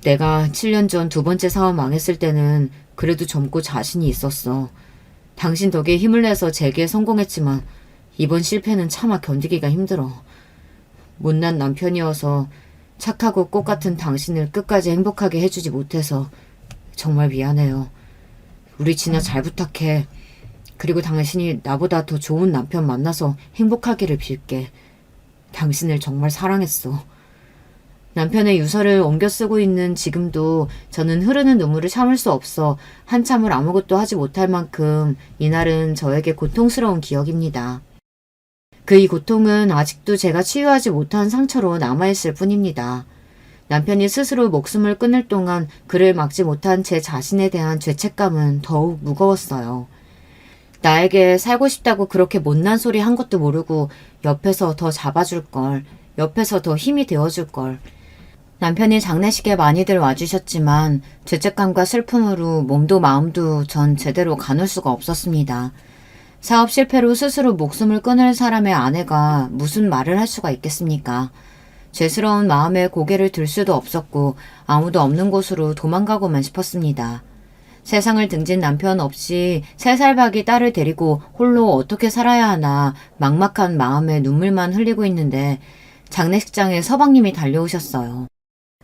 Speaker 1: 내가 7년 전 2번째 사업 망했을 때는 그래도 젊고 자신이 있었어. 당신 덕에 힘을 내서 재기에 성공했지만 이번 실패는 차마 견디기가 힘들어. 못난 남편이어서 착하고 꽃 같은 당신을 끝까지 행복하게 해주지 못해서 정말 미안해요. 우리 진아 잘 부탁해. 그리고 당신이 나보다 더 좋은 남편 만나서 행복하기를 빌게. 당신을 정말 사랑했어. 남편의 유서를 옮겨 쓰고 있는 지금도 저는 흐르는 눈물을 참을 수 없어 한참을 아무것도 하지 못할 만큼 이날은 저에게 고통스러운 기억입니다. 그 이 고통은 아직도 제가 치유하지 못한 상처로 남아있을 뿐입니다. 남편이 스스로 목숨을 끊을 동안 그를 막지 못한 제 자신에 대한 죄책감은 더욱 무거웠어요. 나에게 살고 싶다고 그렇게 못난 소리 한 것도 모르고 옆에서 더 잡아줄 걸, 옆에서 더 힘이 되어줄 걸. 남편이 장례식에 많이들 와주셨지만 죄책감과 슬픔으로 몸도 마음도 전 제대로 가눌 수가 없었습니다. 사업 실패로 스스로 목숨을 끊을 사람의 아내가 무슨 말을 할 수가 있겠습니까? 죄스러운 마음에 고개를 들 수도 없었고 아무도 없는 곳으로 도망가고만 싶었습니다. 세상을 등진 남편 없이 3살박이 딸을 데리고 홀로 어떻게 살아야 하나 막막한 마음에 눈물만 흘리고 있는데 장례식장에 서방님이 달려오셨어요.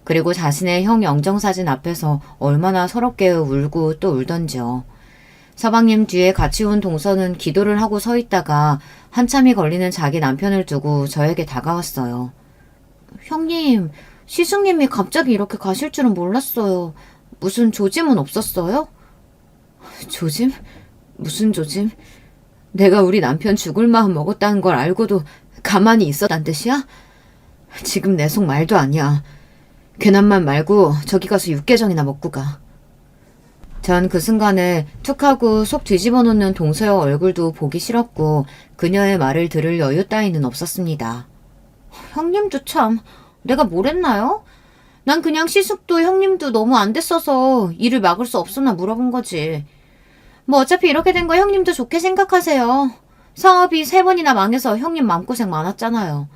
Speaker 1: 그리고 자신의 형 영정사진 앞에서 얼마나 서럽게 울고 또 울던지요. 서방님 뒤에 같이 온 동서는 기도를 하고 서 있다가 한참이 걸리는 자기 남편을 두고 저에게 다가왔어요. 형님, 시숙님이 갑자기 이렇게 가실 줄은 몰랐어요. 무슨 조짐은 없었어요? 조짐? 무슨 조짐? 내가 우리 남편 죽을 마음 먹었다는 걸 알고도 가만히 있었단 뜻이야? 지금 내 속 말도 아니야. 괜한 말 말고 저기 가서 육개장이나 먹고 가. 전 그 순간에 툭 하고 속 뒤집어 놓는 동서의 얼굴도 보기 싫었고 그녀의 말을 들을 여유 따위는 없었습니다. 형님도 참, 내가 뭘 했나요? 난 그냥 시숙도 형님도 너무 안 됐어서 일을 막을 수 없었나 물어본 거지. 뭐 어차피 이렇게 된 거 형님도 좋게 생각하세요. 사업이 3번이나 망해서 형님 마음고생 많았잖아요.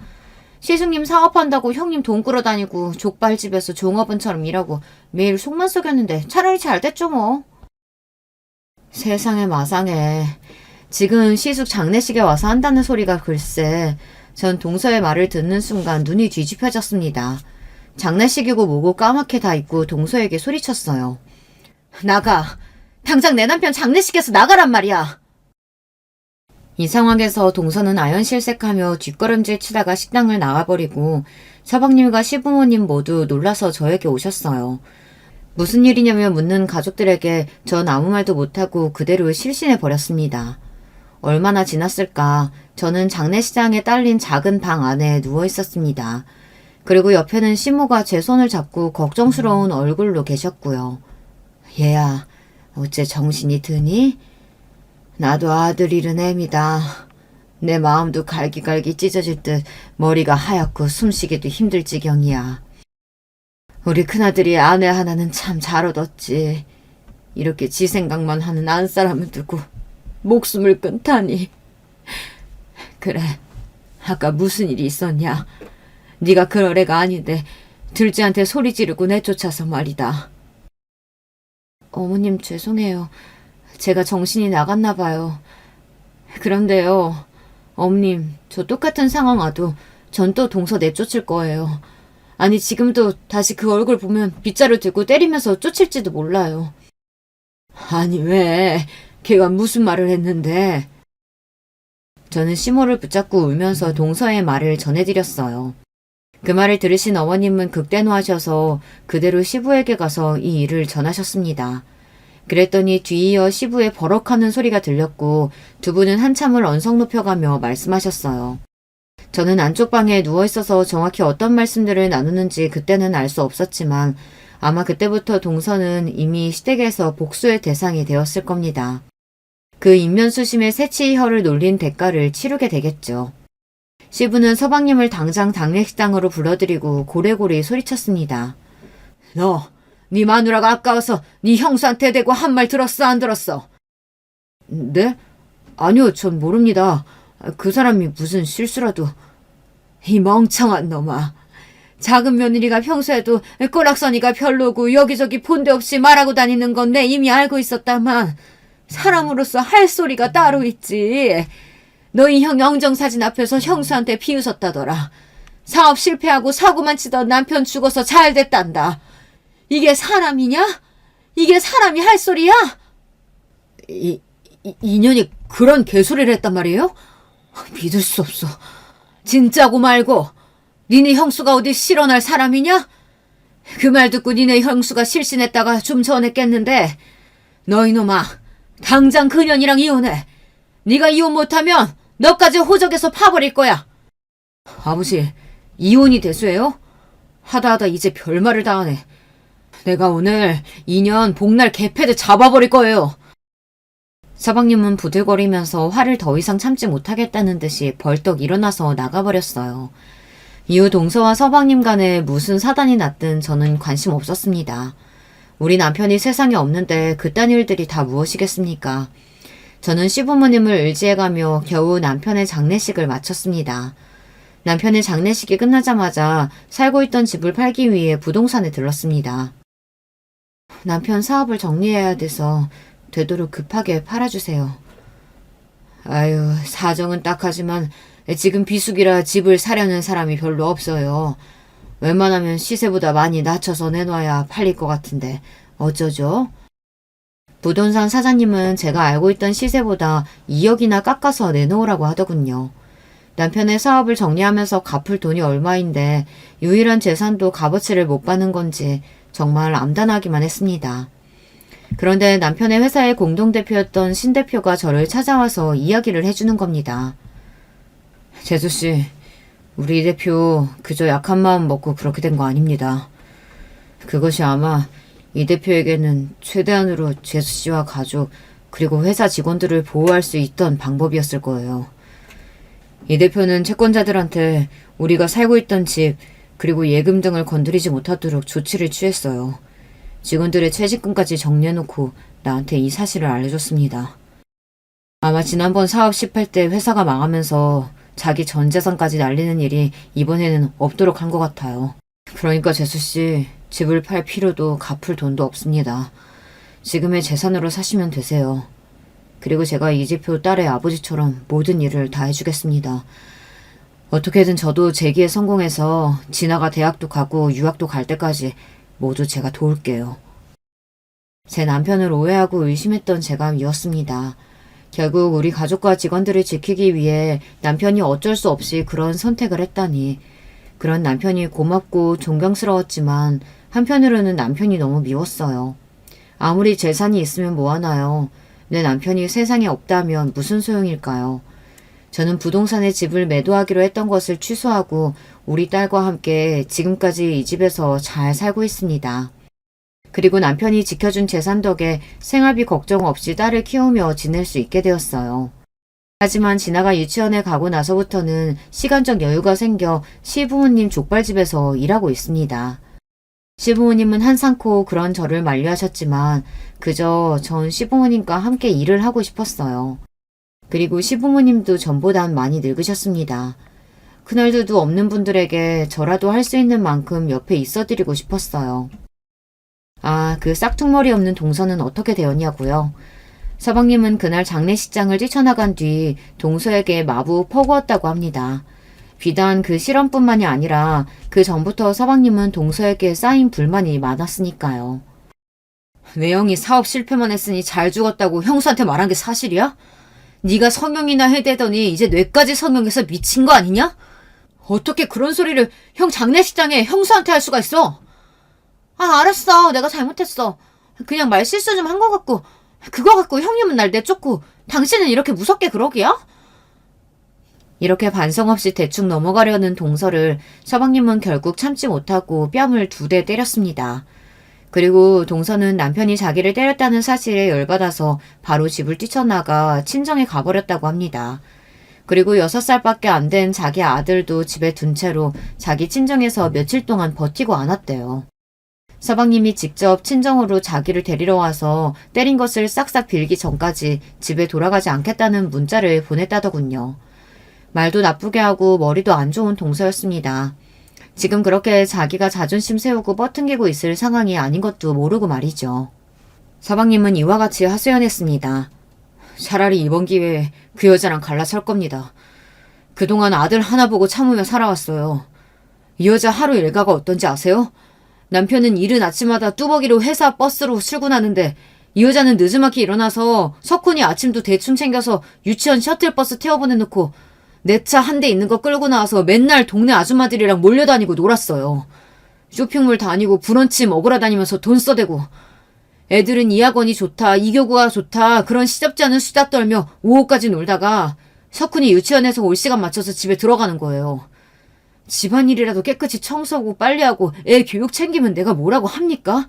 Speaker 1: 시숙님 사업한다고 형님 돈 끌어다니고 족발집에서 종업원처럼 일하고 매일 속만 썩였는데 차라리 잘 됐죠 뭐. 세상에 마상에. 지금 시숙 장례식에 와서 한다는 소리가 글쎄. 전 동서의 말을 듣는 순간 눈이 뒤집혀졌습니다. 장례식이고 뭐고 까맣게 다 잊고 동서에게 소리쳤어요. 나가. 당장 내 남편 장례식에서 나가란 말이야. 이 상황에서 동서는 아연실색하며 뒷걸음질 치다가 식당을 나와버리고 서방님과 시부모님 모두 놀라서 저에게 오셨어요. 무슨 일이냐며 묻는 가족들에게 전 아무 말도 못하고 그대로 실신해버렸습니다. 얼마나 지났을까. 저는 장례식장에 딸린 작은 방 안에 누워있었습니다. 그리고 옆에는 시모가 제 손을 잡고 걱정스러운 얼굴로 계셨고요. 얘야, 어째 정신이 드니? 나도 아들 잃은 애입니다. 내 마음도 갈기갈기 찢어질 듯 머리가 하얗고 숨쉬기도 힘들 지경이야. 우리 큰아들이 아내 하나는 참 잘 얻었지. 이렇게 지 생각만 하는 안사람을 두고 목숨을 끊다니. 그래, 아까 무슨 일이 있었냐? 네가 그럴 애가 아닌데 들쥐한테 소리 지르고 내쫓아서 말이다. 어머님 죄송해요. 제가 정신이 나갔나 봐요. 그런데요. 어머님, 저 똑같은 상황 와도 전 또 동서 내쫓을 거예요. 아니 지금도 다시 그 얼굴 보면 빗자루 들고 때리면서 쫓을지도 몰라요. 아니 왜? 걔가 무슨 말을 했는데? 저는 시모를 붙잡고 울면서 동서의 말을 전해드렸어요. 그 말을 들으신 어머님은 극대노하셔서 그대로 시부에게 가서 이 일을 전하셨습니다. 그랬더니 뒤이어 시부의 버럭하는 소리가 들렸고 두 분은 한참을 언성 높여가며 말씀하셨어요. 저는 안쪽 방에 누워있어서 정확히 어떤 말씀들을 나누는지 그때는 알 수 없었지만 아마 그때부터 동서는 이미 시댁에서 복수의 대상이 되었을 겁니다. 그 인면수심의 새치혀를 놀린 대가를 치르게 되겠죠. 시부는 서방님을 당장 당례식당으로 불러들이고 고래고래 소리쳤습니다. 너, 네 마누라가 아까워서 네 형수한테 대고 한 말 들었어 안 들었어? 네? 아니요, 전 모릅니다. 그 사람이 무슨 실수라도. 이 멍청한 놈아. 작은 며느리가 평소에도 꼬락서니가 별로고 여기저기 본데 없이 말하고 다니는 건 내 이미 알고 있었다만 사람으로서 할 소리가 따로 있지. 너희 형 영정사진 앞에서 형수한테 비웃었다더라. 사업 실패하고 사고만 치던 남편 죽어서 잘 됐단다. 이게 사람이냐? 이게 사람이 할 소리야? 이년이 그런 개소리를 했단 말이에요? 믿을 수 없어. 진짜고 말고 니네 형수가 어디 실언할 사람이냐? 그 말 듣고 니네 형수가 실신했다가 좀 전에 깼는데 너 이놈아 당장 그년이랑 이혼해. 네가 이혼 못하면 너까지 호적에서 파버릴 거야. 아버지, 이혼이 대수예요? 하다 이제 별말을 다 하네. 내가 오늘 2년 복날 개패드 잡아버릴 거예요. 서방님은 부들거리면서 화를 더 이상 참지 못하겠다는 듯이 벌떡 일어나서 나가버렸어요. 이후 동서와 서방님 간에 무슨 사단이 났든 저는 관심 없었습니다. 우리 남편이 세상에 없는데 그딴 일들이 다 무엇이겠습니까? 저는 시부모님을 의지해가며 겨우 남편의 장례식을 마쳤습니다. 남편의 장례식이 끝나자마자 살고 있던 집을 팔기 위해 부동산에 들렀습니다. 남편 사업을 정리해야 돼서 되도록 급하게 팔아주세요. 아유, 사정은 딱하지만 지금 비수기라 집을 사려는 사람이 별로 없어요. 웬만하면 시세보다 많이 낮춰서 내놔야 팔릴 것 같은데 어쩌죠? 부동산 사장님은 제가 알고 있던 시세보다 2억이나 깎아서 내놓으라고 하더군요. 남편의 사업을 정리하면서 갚을 돈이 얼마인데 유일한 재산도 값어치를 못 받는 건지 정말 암담하기만 했습니다. 그런데 남편의 회사의 공동대표였던 신 대표가 저를 찾아와서 이야기를 해주는 겁니다. 재수씨, 우리 이 대표 그저 약한 마음 먹고 그렇게 된 거 아닙니다. 그것이 아마 이 대표에게는 최대한으로 재수씨와 가족 그리고 회사 직원들을 보호할 수 있던 방법이었을 거예요. 이 대표는 채권자들한테 우리가 살고 있던 집 그리고 예금 등을 건드리지 못하도록 조치를 취했어요. 직원들의 퇴직금까지 정리해놓고 나한테 이 사실을 알려줬습니다. 아마 지난번 사업 실패 때 회사가 망하면서 자기 전 재산까지 날리는 일이 이번에는 없도록 한 것 같아요. 그러니까 재수씨, 집을 팔 필요도 갚을 돈도 없습니다. 지금의 재산으로 사시면 되세요. 그리고 제가 이 대표 딸의 아버지처럼 모든 일을 다 해주겠습니다. 어떻게든 저도 재기에 성공해서 진아가 대학도 가고 유학도 갈 때까지 모두 제가 도울게요. 제 남편을 오해하고 의심했던 제가 미웠습니다. 결국 우리 가족과 직원들을 지키기 위해 남편이 어쩔 수 없이 그런 선택을 했다니. 그런 남편이 고맙고 존경스러웠지만 한편으로는 남편이 너무 미웠어요. 아무리 재산이 있으면 뭐하나요? 내 남편이 세상에 없다면 무슨 소용일까요? 저는 부동산에 집을 매도하기로 했던 것을 취소하고 우리 딸과 함께 지금까지 이 집에서 잘 살고 있습니다. 그리고 남편이 지켜준 재산 덕에 생활비 걱정 없이 딸을 키우며 지낼 수 있게 되었어요. 하지만 진아가 유치원에 가고 나서부터는 시간적 여유가 생겨 시부모님 족발집에서 일하고 있습니다. 시부모님은 한상코 그런 저를 만류하셨지만 그저 전 시부모님과 함께 일을 하고 싶었어요. 그리고 시부모님도 전보단 많이 늙으셨습니다. 그날들도 없는 분들에게 저라도 할 수 있는 만큼 옆에 있어드리고 싶었어요. 아, 그 싹퉁머리 없는 동서는 어떻게 되었냐고요? 서방님은 그날 장례식장을 뛰쳐나간 뒤 동서에게 마구 퍼구었다고 합니다. 비단 그 실언뿐만이 아니라 그 전부터 서방님은 동서에게 쌓인 불만이 많았으니까요. 내 형이 사업 실패만 했으니 잘 죽었다고 형수한테 말한 게 사실이야? 네가 성형이나 해대더니 이제 뇌까지 성형해서 미친 거 아니냐? 어떻게 그런 소리를 형 장례식장에 형수한테 할 수가 있어? 아, 알았어. 내가 잘못했어. 그냥 말 실수 좀 한 거 같고, 그거 갖고 형님은 날 내쫓고 당신은 이렇게 무섭게 그러기야? 이렇게 반성 없이 대충 넘어가려는 동서를 서방님은 결국 참지 못하고 뺨을 2대 때렸습니다. 그리고 동서는 남편이 자기를 때렸다는 사실에 열받아서 바로 집을 뛰쳐나가 친정에 가버렸다고 합니다. 그리고 6살밖에 안 된 자기 아들도 집에 둔 채로 자기 친정에서 며칠 동안 버티고 않았대요. 서방님이 직접 친정으로 자기를 데리러 와서 때린 것을 싹싹 빌기 전까지 집에 돌아가지 않겠다는 문자를 보냈다더군요. 말도 나쁘게 하고 머리도 안 좋은 동서였습니다. 지금 그렇게 자기가 자존심 세우고 뻗팅기고 있을 상황이 아닌 것도 모르고 말이죠. 서방님은 이와 같이 하소연했습니다. 차라리 이번 기회에 그 여자랑 갈라설 겁니다. 그동안 아들 하나 보고 참으며 살아왔어요. 이 여자 하루 일과가 어떤지 아세요? 남편은 이른 아침마다 뚜벅이로 회사 버스로 출근하는데 이 여자는 늦지막히 일어나서 석훈이 아침도 대충 챙겨서 유치원 셔틀버스 태워보내놓고 내 차 한 대 있는 거 끌고 나와서 맨날 동네 아줌마들이랑 몰려다니고 놀았어요. 쇼핑몰 다니고 브런치 먹으러 다니면서 돈 써대고 애들은 이 학원이 좋다, 이 교구가 좋다 그런 시덥지 않은 수다 떨며 오후까지 놀다가 석훈이 유치원에서 올 시간 맞춰서 집에 들어가는 거예요. 집안일이라도 깨끗이 청소하고 빨래하고 애 교육 챙기면 내가 뭐라고 합니까?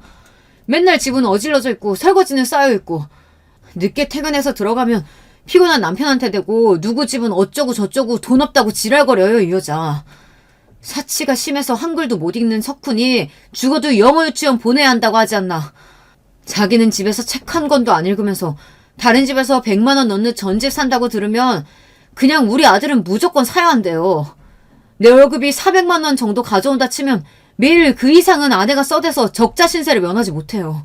Speaker 1: 맨날 집은 어질러져 있고 설거지는 쌓여있고 늦게 퇴근해서 들어가면 피곤한 남편한테 대고 누구 집은 어쩌고 저쩌고 돈 없다고 지랄거려요, 이 여자. 사치가 심해서 한글도 못 읽는 석훈이 죽어도 영어 유치원 보내야 한다고 하지 않나. 자기는 집에서 책 한 권도 안 읽으면서 다른 집에서 100만 원 넣는 전집 산다고 들으면 그냥 우리 아들은 무조건 사야 한대요. 내 월급이 400만 원 정도 가져온다 치면 매일 그 이상은 아내가 써대서 적자 신세를 면하지 못해요.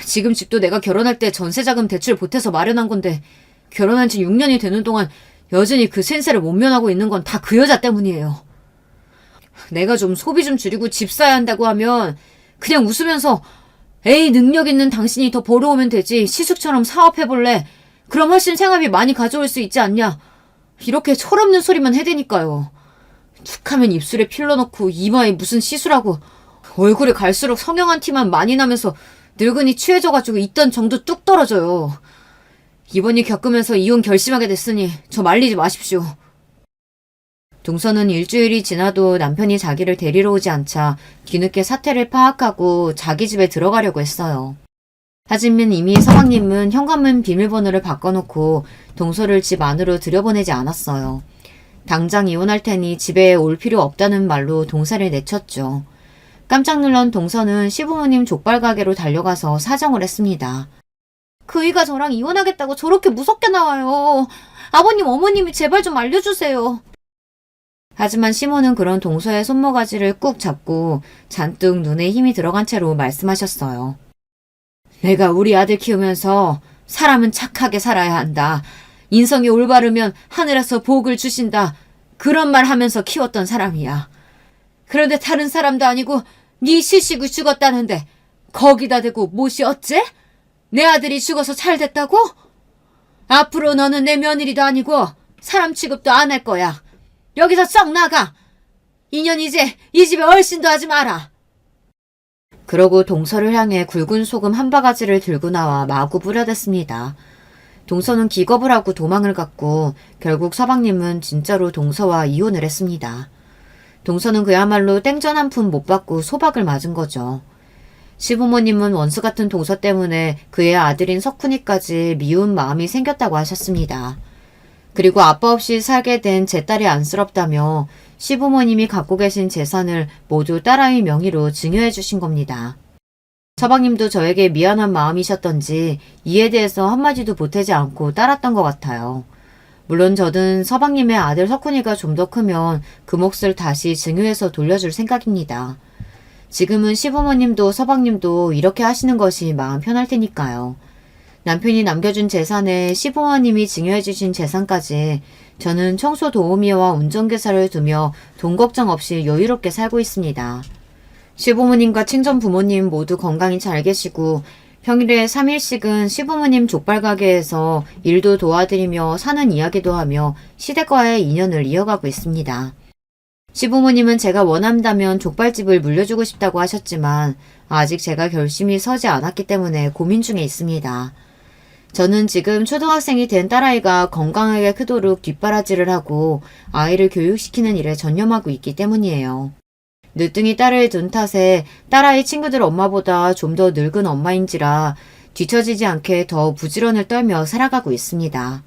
Speaker 1: 지금 집도 내가 결혼할 때 전세자금 대출 보태서 마련한 건데 결혼한 지 6년이 되는 동안 여전히 그 신세를 못 면하고 있는 건 다 그 여자 때문이에요. 내가 좀 소비 좀 줄이고 집 사야 한다고 하면 그냥 웃으면서 에이 능력 있는 당신이 더 벌어오면 되지 시숙처럼 사업해볼래? 그럼 훨씬 생활비 많이 가져올 수 있지 않냐? 이렇게 철없는 소리만 해대니까요. 툭하면 입술에 필러 넣고 이마에 무슨 시술하고 얼굴이 갈수록 성형한 티만 많이 나면서 늙은이 취해져가지고 있던 정도 뚝 떨어져요. 이번 일 겪으면서 이혼 결심하게 됐으니 저 말리지 마십시오. 동서는 일주일이 지나도 남편이 자기를 데리러 오지 않자 뒤늦게 사태를 파악하고 자기 집에 들어가려고 했어요. 하지만 이미 서방님은 현관문 비밀번호를 바꿔놓고 동서를 집 안으로 들여보내지 않았어요. 당장 이혼할 테니 집에 올 필요 없다는 말로 동서를 내쳤죠. 깜짝 놀란 동서는 시부모님 족발가게로 달려가서 사정을 했습니다.
Speaker 2: 그이가 저랑 이혼하겠다고 저렇게 무섭게 나와요. 아버님, 어머님이 제발 좀 알려주세요.
Speaker 1: 하지만 시모는 그런 동서의 손모가지를 꾹 잡고 잔뜩 눈에 힘이 들어간 채로 말씀하셨어요. 내가 우리 아들 키우면서 사람은 착하게 살아야 한다. 인성이 올바르면 하늘에서 복을 주신다. 그런 말 하면서 키웠던 사람이야. 그런데 다른 사람도 아니고 네 시식이 죽었다는데 거기다 대고 못이 어째? 내 아들이 죽어서 잘 됐다고? 앞으로 너는 내 며느리도 아니고 사람 취급도 안 할 거야. 여기서 썩 나가. 2년 이제 이 집에 얼씬도 하지 마라. 그러고 동서를 향해 굵은 소금 한 바가지를 들고 나와 마구 뿌려댔습니다. 동서는 기겁을 하고 도망을 갔고 결국 서방님은 진짜로 동서와 이혼을 했습니다. 동서는 그야말로 땡전 한 푼 못 받고 소박을 맞은 거죠. 시부모님은 원수 같은 동서 때문에 그의 아들인 석훈이까지 미운 마음이 생겼다고 하셨습니다. 그리고 아빠 없이 살게 된 제 딸이 안쓰럽다며 시부모님이 갖고 계신 재산을 모두 딸아이 명의로 증여해 주신 겁니다. 서방님도 저에게 미안한 마음이셨던지 이에 대해서 한마디도 보태지 않고 따랐던 것 같아요. 물론 저는 서방님의 아들 석훈이가 좀 더 크면 그 몫을 다시 증여해서 돌려줄 생각입니다. 지금은 시부모님도 서방님도 이렇게 하시는 것이 마음 편할 테니까요. 남편이 남겨준 재산에 시부모님이 증여해주신 재산까지 저는 청소 도우미와 운전기사를 두며 돈 걱정 없이 여유롭게 살고 있습니다. 시부모님과 친정 부모님 모두 건강히 잘 계시고 평일에 3일씩은 시부모님 족발 가게에서 일도 도와드리며 사는 이야기도 하며 시댁과의 인연을 이어가고 있습니다. 시부모님은 제가 원한다면 족발집을 물려주고 싶다고 하셨지만 아직 제가 결심이 서지 않았기 때문에 고민 중에 있습니다. 저는 지금 초등학생이 된 딸아이가 건강하게 크도록 뒷바라지를 하고 아이를 교육시키는 일에 전념하고 있기 때문이에요. 늦둥이 딸을 둔 탓에 딸아이 친구들 엄마보다 좀 더 늙은 엄마인지라 뒤처지지 않게 더 부지런을 떨며 살아가고 있습니다.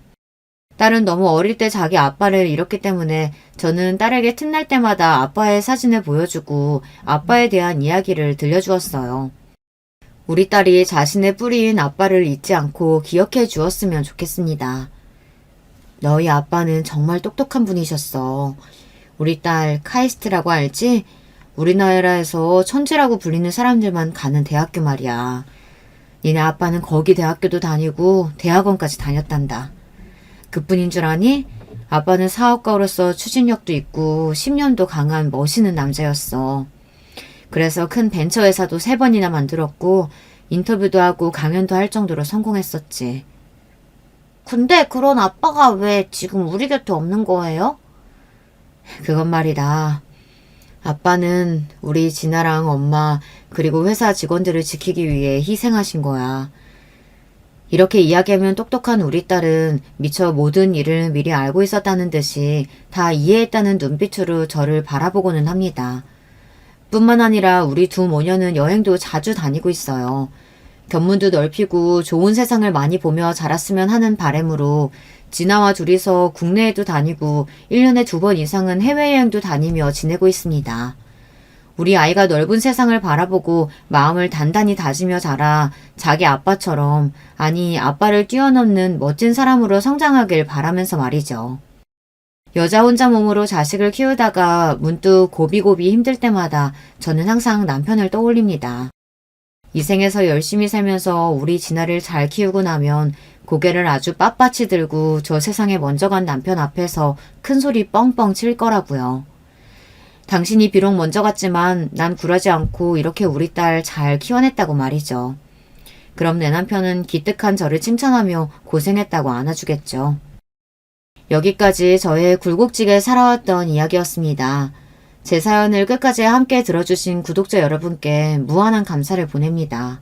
Speaker 1: 딸은 너무 어릴 때 자기 아빠를 잃었기 때문에 저는 딸에게 틈날 때마다 아빠의 사진을 보여주고 아빠에 대한 이야기를 들려주었어요. 우리 딸이 자신의 뿌리인 아빠를 잊지 않고 기억해 주었으면 좋겠습니다. 너희 아빠는 정말 똑똑한 분이셨어. 우리 딸 카이스트라고 알지? 우리나라에서 천재라고 불리는 사람들만 가는 대학교 말이야. 니네 아빠는 거기 대학교도 다니고 대학원까지 다녔단다. 그뿐인 줄 아니? 아빠는 사업가로서 추진력도 있고 10년도 강한 멋있는 남자였어. 그래서 큰 벤처 회사도 3번이나 만들었고 인터뷰도 하고 강연도 할 정도로 성공했었지. 근데 그런 아빠가 왜 지금 우리 곁에 없는 거예요? 그건 말이다. 아빠는 우리 진아랑 엄마 그리고 회사 직원들을 지키기 위해 희생하신 거야. 이렇게 이야기하면 똑똑한 우리 딸은 미처 모든 일을 미리 알고 있었다는 듯이 다 이해했다는 눈빛으로 저를 바라보고는 합니다. 뿐만 아니라 우리 두 모녀는 여행도 자주 다니고 있어요. 견문도 넓히고 좋은 세상을 많이 보며 자랐으면 하는 바람으로 진아와 둘이서 국내에도 다니고 1년에 2번 이상은 해외여행도 다니며 지내고 있습니다. 우리 아이가 넓은 세상을 바라보고 마음을 단단히 다지며 자라 자기 아빠처럼, 아니 아빠를 뛰어넘는 멋진 사람으로 성장하길 바라면서 말이죠. 여자 혼자 몸으로 자식을 키우다가 문득 고비고비 힘들 때마다 저는 항상 남편을 떠올립니다. 이 생에서 열심히 살면서 우리 진아를 잘 키우고 나면 고개를 아주 빳빳이 들고 저 세상에 먼저 간 남편 앞에서 큰 소리 뻥뻥 칠 거라고요. 당신이 비록 먼저 갔지만 난 굴하지 않고 이렇게 우리 딸 잘 키워냈다고 말이죠. 그럼 내 남편은 기특한 저를 칭찬하며 고생했다고 안아주겠죠. 여기까지 저의 굴곡지게 살아왔던 이야기였습니다. 제 사연을 끝까지 함께 들어주신 구독자 여러분께 무한한 감사를 보냅니다.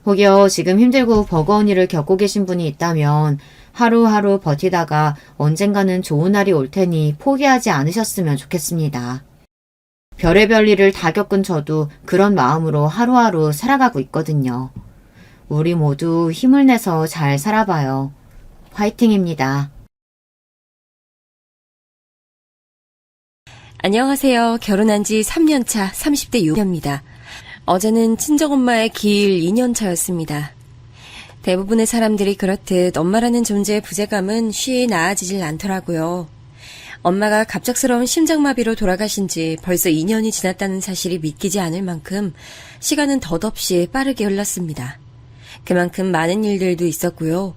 Speaker 1: 혹여 지금 힘들고 버거운 일을 겪고 계신 분이 있다면 하루하루 버티다가 언젠가는 좋은 날이 올 테니 포기하지 않으셨으면 좋겠습니다. 별의별 일을 다 겪은 저도 그런 마음으로 하루하루 살아가고 있거든요. 우리 모두 힘을 내서 잘 살아봐요. 화이팅입니다.
Speaker 3: 안녕하세요. 결혼한 지 3년차 30대 유입니다. 어제는 친정엄마의 기일 2년차였습니다. 대부분의 사람들이 그렇듯 엄마라는 존재의 부재감은 쉬이 나아지질 않더라고요. 엄마가 갑작스러운 심장마비로 돌아가신 지 벌써 2년이 지났다는 사실이 믿기지 않을 만큼 시간은 덧없이 빠르게 흘렀습니다. 그만큼 많은 일들도 있었고요.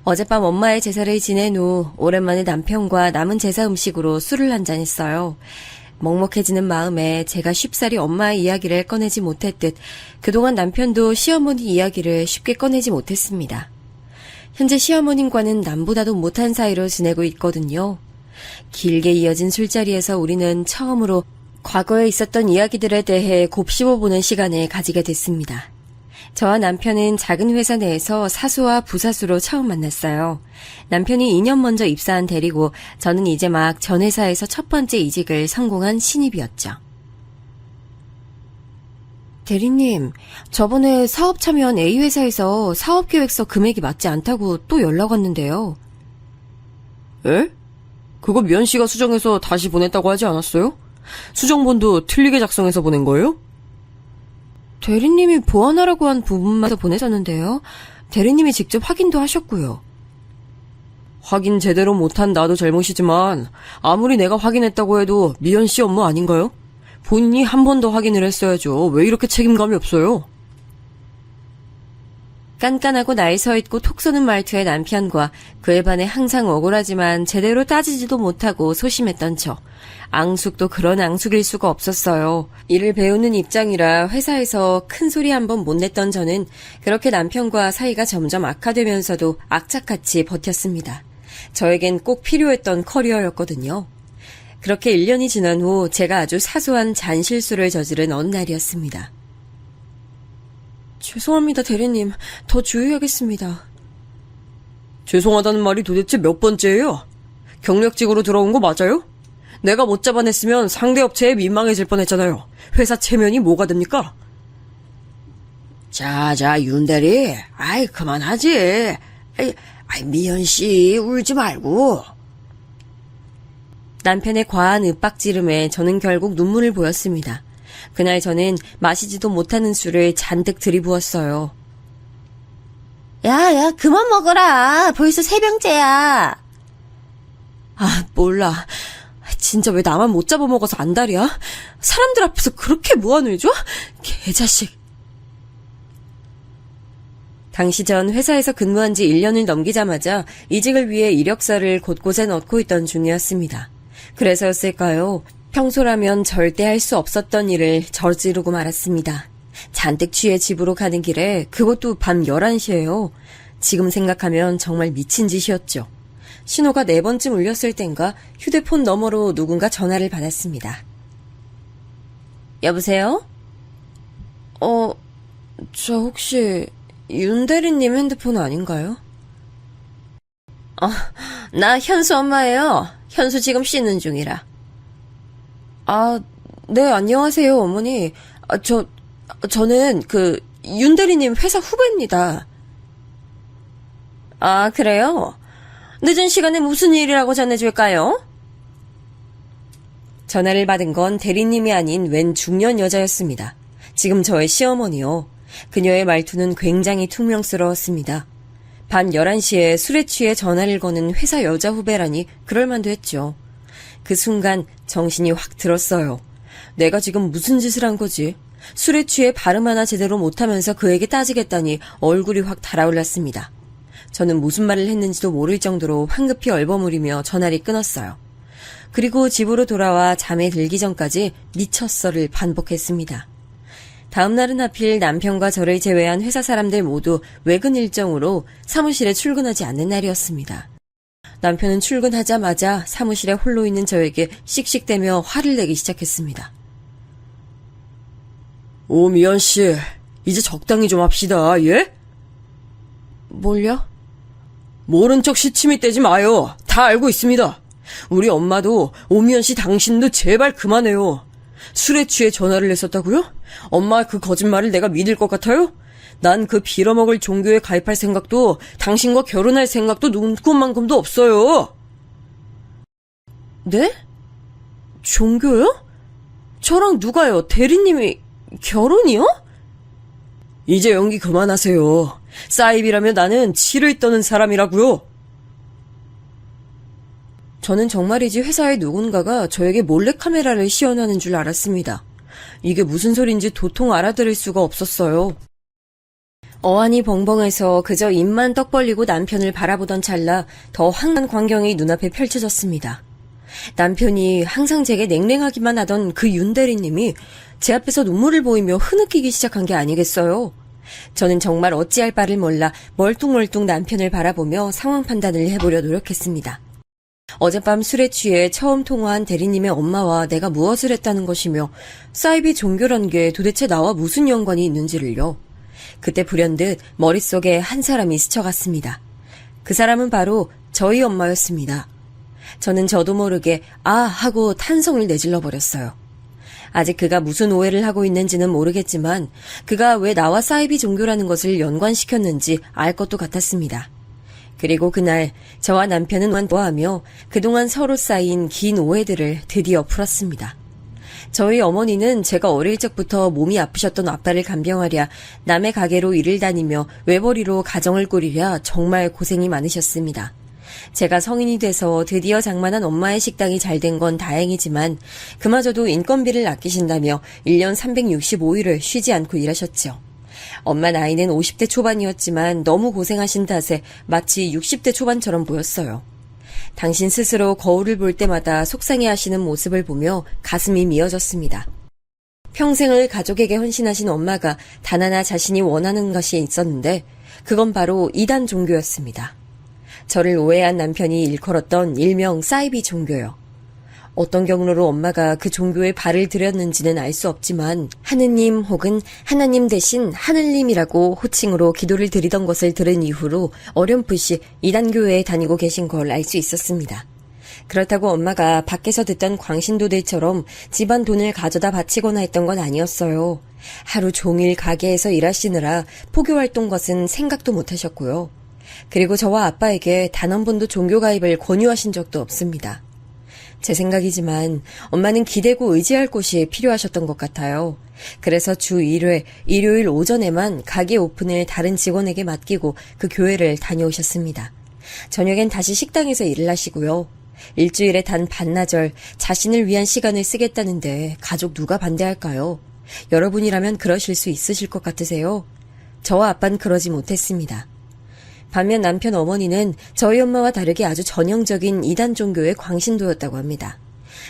Speaker 3: 어젯밤 엄마의 제사를 지낸 후 오랜만에 남편과 남은 제사 음식으로 술을 한잔 했어요. 먹먹해지는 마음에 제가 쉽사리 엄마의 이야기를 꺼내지 못했듯 그동안 남편도 시어머니 이야기를 쉽게 꺼내지 못했습니다. 현재 시어머님과는 남보다도 못한 사이로 지내고 있거든요. 길게 이어진 술자리에서 우리는 처음으로 과거에 있었던 이야기들에 대해 곱씹어보는 시간을 가지게 됐습니다. 저와 남편은 작은 회사 내에서 사수와 부사수로 처음 만났어요. 남편이 2년 먼저 입사한 대리고 저는 이제 막 전 회사에서 첫 번째 이직을 성공한 신입이었죠. 대리님, 저번에 사업 참여한 A회사에서 사업계획서 금액이 맞지 않다고 또 연락 왔는데요.
Speaker 4: 에? 그거 미연 씨가 수정해서 다시 보냈다고 하지 않았어요? 수정본도 틀리게 작성해서 보낸 거예요?
Speaker 3: 대리님이 보완하라고 한 부분만 보내셨는데요. 대리님이 직접 확인도 하셨고요.
Speaker 4: 확인 제대로 못한 나도 잘못이지만 아무리 내가 확인했다고 해도 미연 씨 업무 아닌가요? 본인이 한 번 더 확인을 했어야죠. 왜 이렇게 책임감이 없어요?
Speaker 3: 깐깐하고 날 서있고 톡 쏘는 말투의 남편과 그에 반해 항상 억울하지만 제대로 따지지도 못하고 소심했던 저. 앙숙도 그런 앙숙일 수가 없었어요. 일을 배우는 입장이라 회사에서 큰 소리 한 번 못 냈던 저는 그렇게 남편과 사이가 점점 악화되면서도 악착같이 버텼습니다. 저에겐 꼭 필요했던 커리어였거든요. 그렇게 1년이 지난 후 제가 아주 사소한 잔실수를 저지른 어느 날이었습니다. 죄송합니다, 대리님. 더 주의하겠습니다.
Speaker 4: 죄송하다는 말이 도대체 몇 번째예요? 경력직으로 들어온 거 맞아요? 내가 못 잡아냈으면 상대 업체에 민망해질 뻔했잖아요. 회사 체면이 뭐가 됩니까?
Speaker 5: 자자, 윤대리. 아이, 그만하지. 미연씨, 울지 말고.
Speaker 3: 남편의 과한 윽박지름에 저는 결국 눈물을 보였습니다. 그날 저는 마시지도 못하는 술을 잔뜩 들이부었어요.
Speaker 2: 야, 그만 먹어라. 벌써 3병째야.
Speaker 3: 아, 몰라. 진짜 왜 나만 못 잡아먹어서 안달이야? 사람들 앞에서 그렇게 무안을 줘? 개자식. 당시 전 회사에서 근무한 지 1년을 넘기자마자 이직을 위해 이력서를 곳곳에 넣고 있던 중이었습니다. 그래서였을까요? 평소라면 절대 할 수 없었던 일을 저지르고 말았습니다. 잔뜩 취해 집으로 가는 길에 그것도 밤 11시예요. 지금 생각하면 정말 미친 짓이었죠. 신호가 4번쯤 울렸을 땐가 휴대폰 너머로 누군가 전화를 받았습니다. 여보세요? 저 혹시 윤대리님 핸드폰 아닌가요? 나 현수 엄마예요. 현수 지금 씻는 중이라. 아, 네, 안녕하세요, 어머니. 저는 윤대리님 회사 후배입니다. 아, 그래요? 늦은 시간에 무슨 일이라고 전해줄까요? 전화를 받은 건 대리님이 아닌 웬 중년 여자였습니다. 지금 저의 시어머니요. 그녀의 말투는 굉장히 퉁명스러웠습니다. 밤 11시에 술에 취해 전화를 거는 회사 여자 후배라니 그럴만도 했죠. 그 순간 정신이 확 들었어요. 내가 지금 무슨 짓을 한 거지? 술에 취해 발음 하나 제대로 못하면서 그에게 따지겠다니 얼굴이 확 달아올랐습니다. 저는 무슨 말을 했는지도 모를 정도로 황급히 얼버무리며 전화를 끊었어요. 그리고 집으로 돌아와 잠에 들기 전까지 미쳤어를 반복했습니다. 다음 날은 하필 남편과 저를 제외한 회사 사람들 모두 외근 일정으로 사무실에 출근하지 않는 날이었습니다. 남편은 출근하자마자 사무실에 홀로 있는 저에게 씩씩대며 화를 내기 시작했습니다.
Speaker 4: 미연씨, 이제 적당히 좀 합시다, 예?
Speaker 3: 뭘요?
Speaker 4: 모른 척 시치미 떼지 마요. 다 알고 있습니다. 우리 엄마도 오미연씨 당신도 제발 그만해요. 술에 취해 전화를 했었다고요? 엄마 그 거짓말을 내가 믿을 것 같아요? 난 그 빌어먹을 종교에 가입할 생각도 당신과 결혼할 생각도 눈꼽만큼도 없어요.
Speaker 3: 네? 종교요? 저랑 누가요? 대리님이 결혼이요?
Speaker 4: 이제 연기 그만하세요. 사입이라면 나는 치를 떠는 사람이라고요.
Speaker 3: 저는 정말이지 회사의 누군가가 저에게 몰래카메라를 시연하는 줄 알았습니다. 이게 무슨 소린지 도통 알아들을 수가 없었어요. 어안이 벙벙해서 그저 입만 떡 벌리고 남편을 바라보던 찰나 더 황당한 광경이 눈앞에 펼쳐졌습니다. 남편이 항상 제게 냉랭하기만 하던 그 윤대리님이 제 앞에서 눈물을 보이며 흐느끼기 시작한 게 아니겠어요. 저는 정말 어찌할 바를 몰라 멀뚱멀뚱 남편을 바라보며 상황 판단을 해보려 노력했습니다. 어젯밤 술에 취해 처음 통화한 대리님의 엄마와 내가 무엇을 했다는 것이며 사이비 종교란 게 도대체 나와 무슨 연관이 있는지를요. 그때 불현듯 머릿속에 한 사람이 스쳐갔습니다. 그 사람은 바로 저희 엄마였습니다. 저는 저도 모르게 아 하고 탄성을 내질러 버렸어요. 아직 그가 무슨 오해를 하고 있는지는 모르겠지만 그가 왜 나와 사이비 종교라는 것을 연관시켰는지 알 것도 같았습니다. 그리고 그날 저와 남편은 좋아하며 그동안 서로 쌓인 긴 오해들을 드디어 풀었습니다. 저희 어머니는 제가 어릴 적부터 몸이 아프셨던 아빠를 간병하랴 남의 가게로 일을 다니며 외벌이로 가정을 꾸리랴 정말 고생이 많으셨습니다. 제가 성인이 돼서 드디어 장만한 엄마의 식당이 잘 된 건 다행이지만 그마저도 인건비를 아끼신다며 1년 365일을 쉬지 않고 일하셨죠. 엄마 나이는 50대 초반이었지만 너무 고생하신 탓에 마치 60대 초반처럼 보였어요. 당신 스스로 거울을 볼 때마다 속상해하시는 모습을 보며 가슴이 미어졌습니다. 평생을 가족에게 헌신하신 엄마가 단 하나 자신이 원하는 것이 있었는데 그건 바로 이단 종교였습니다. 저를 오해한 남편이 일컬었던 일명 사이비 종교요. 어떤 경로로 엄마가 그 종교에 발을 들였는지는 알 수 없지만 하느님 혹은 하나님 대신 하늘님이라고 호칭으로 기도를 드리던 것을 들은 이후로 어렴풋이 이단교회에 다니고 계신 걸 알 수 있었습니다. 그렇다고 엄마가 밖에서 듣던 광신도들처럼 집안 돈을 가져다 바치거나 했던 건 아니었어요. 하루 종일 가게에서 일하시느라 포교활동 것은 생각도 못 하셨고요. 그리고 저와 아빠에게 단 한 번도 종교 가입을 권유하신 적도 없습니다. 제 생각이지만 엄마는 기대고 의지할 곳이 필요하셨던 것 같아요. 그래서 주 1회 일요일 오전에만 가게 오픈을 다른 직원에게 맡기고 그 교회를 다녀오셨습니다. 저녁엔 다시 식당에서 일을 하시고요. 일주일에 단 반나절 자신을 위한 시간을 쓰겠다는데 가족 누가 반대할까요? 여러분이라면 그러실 수 있으실 것 같으세요? 저와 아빠는 그러지 못했습니다. 반면 남편 어머니는 저희 엄마와 다르게 아주 전형적인 이단 종교의 광신도였다고 합니다.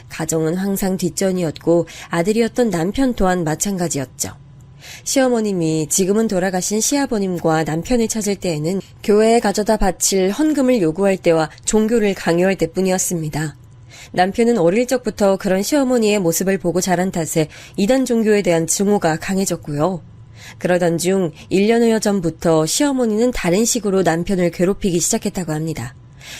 Speaker 3: 가정은 항상 뒷전이었고 아들이었던 남편 또한 마찬가지였죠. 시어머님이 지금은 돌아가신 시아버님과 남편을 찾을 때에는 교회에 가져다 바칠 헌금을 요구할 때와 종교를 강요할 때뿐이었습니다. 남편은 어릴 적부터 그런 시어머니의 모습을 보고 자란 탓에 이단 종교에 대한 증오가 강해졌고요. 그러던 중 1년여 전부터 시어머니는 다른 식으로 남편을 괴롭히기 시작했다고 합니다.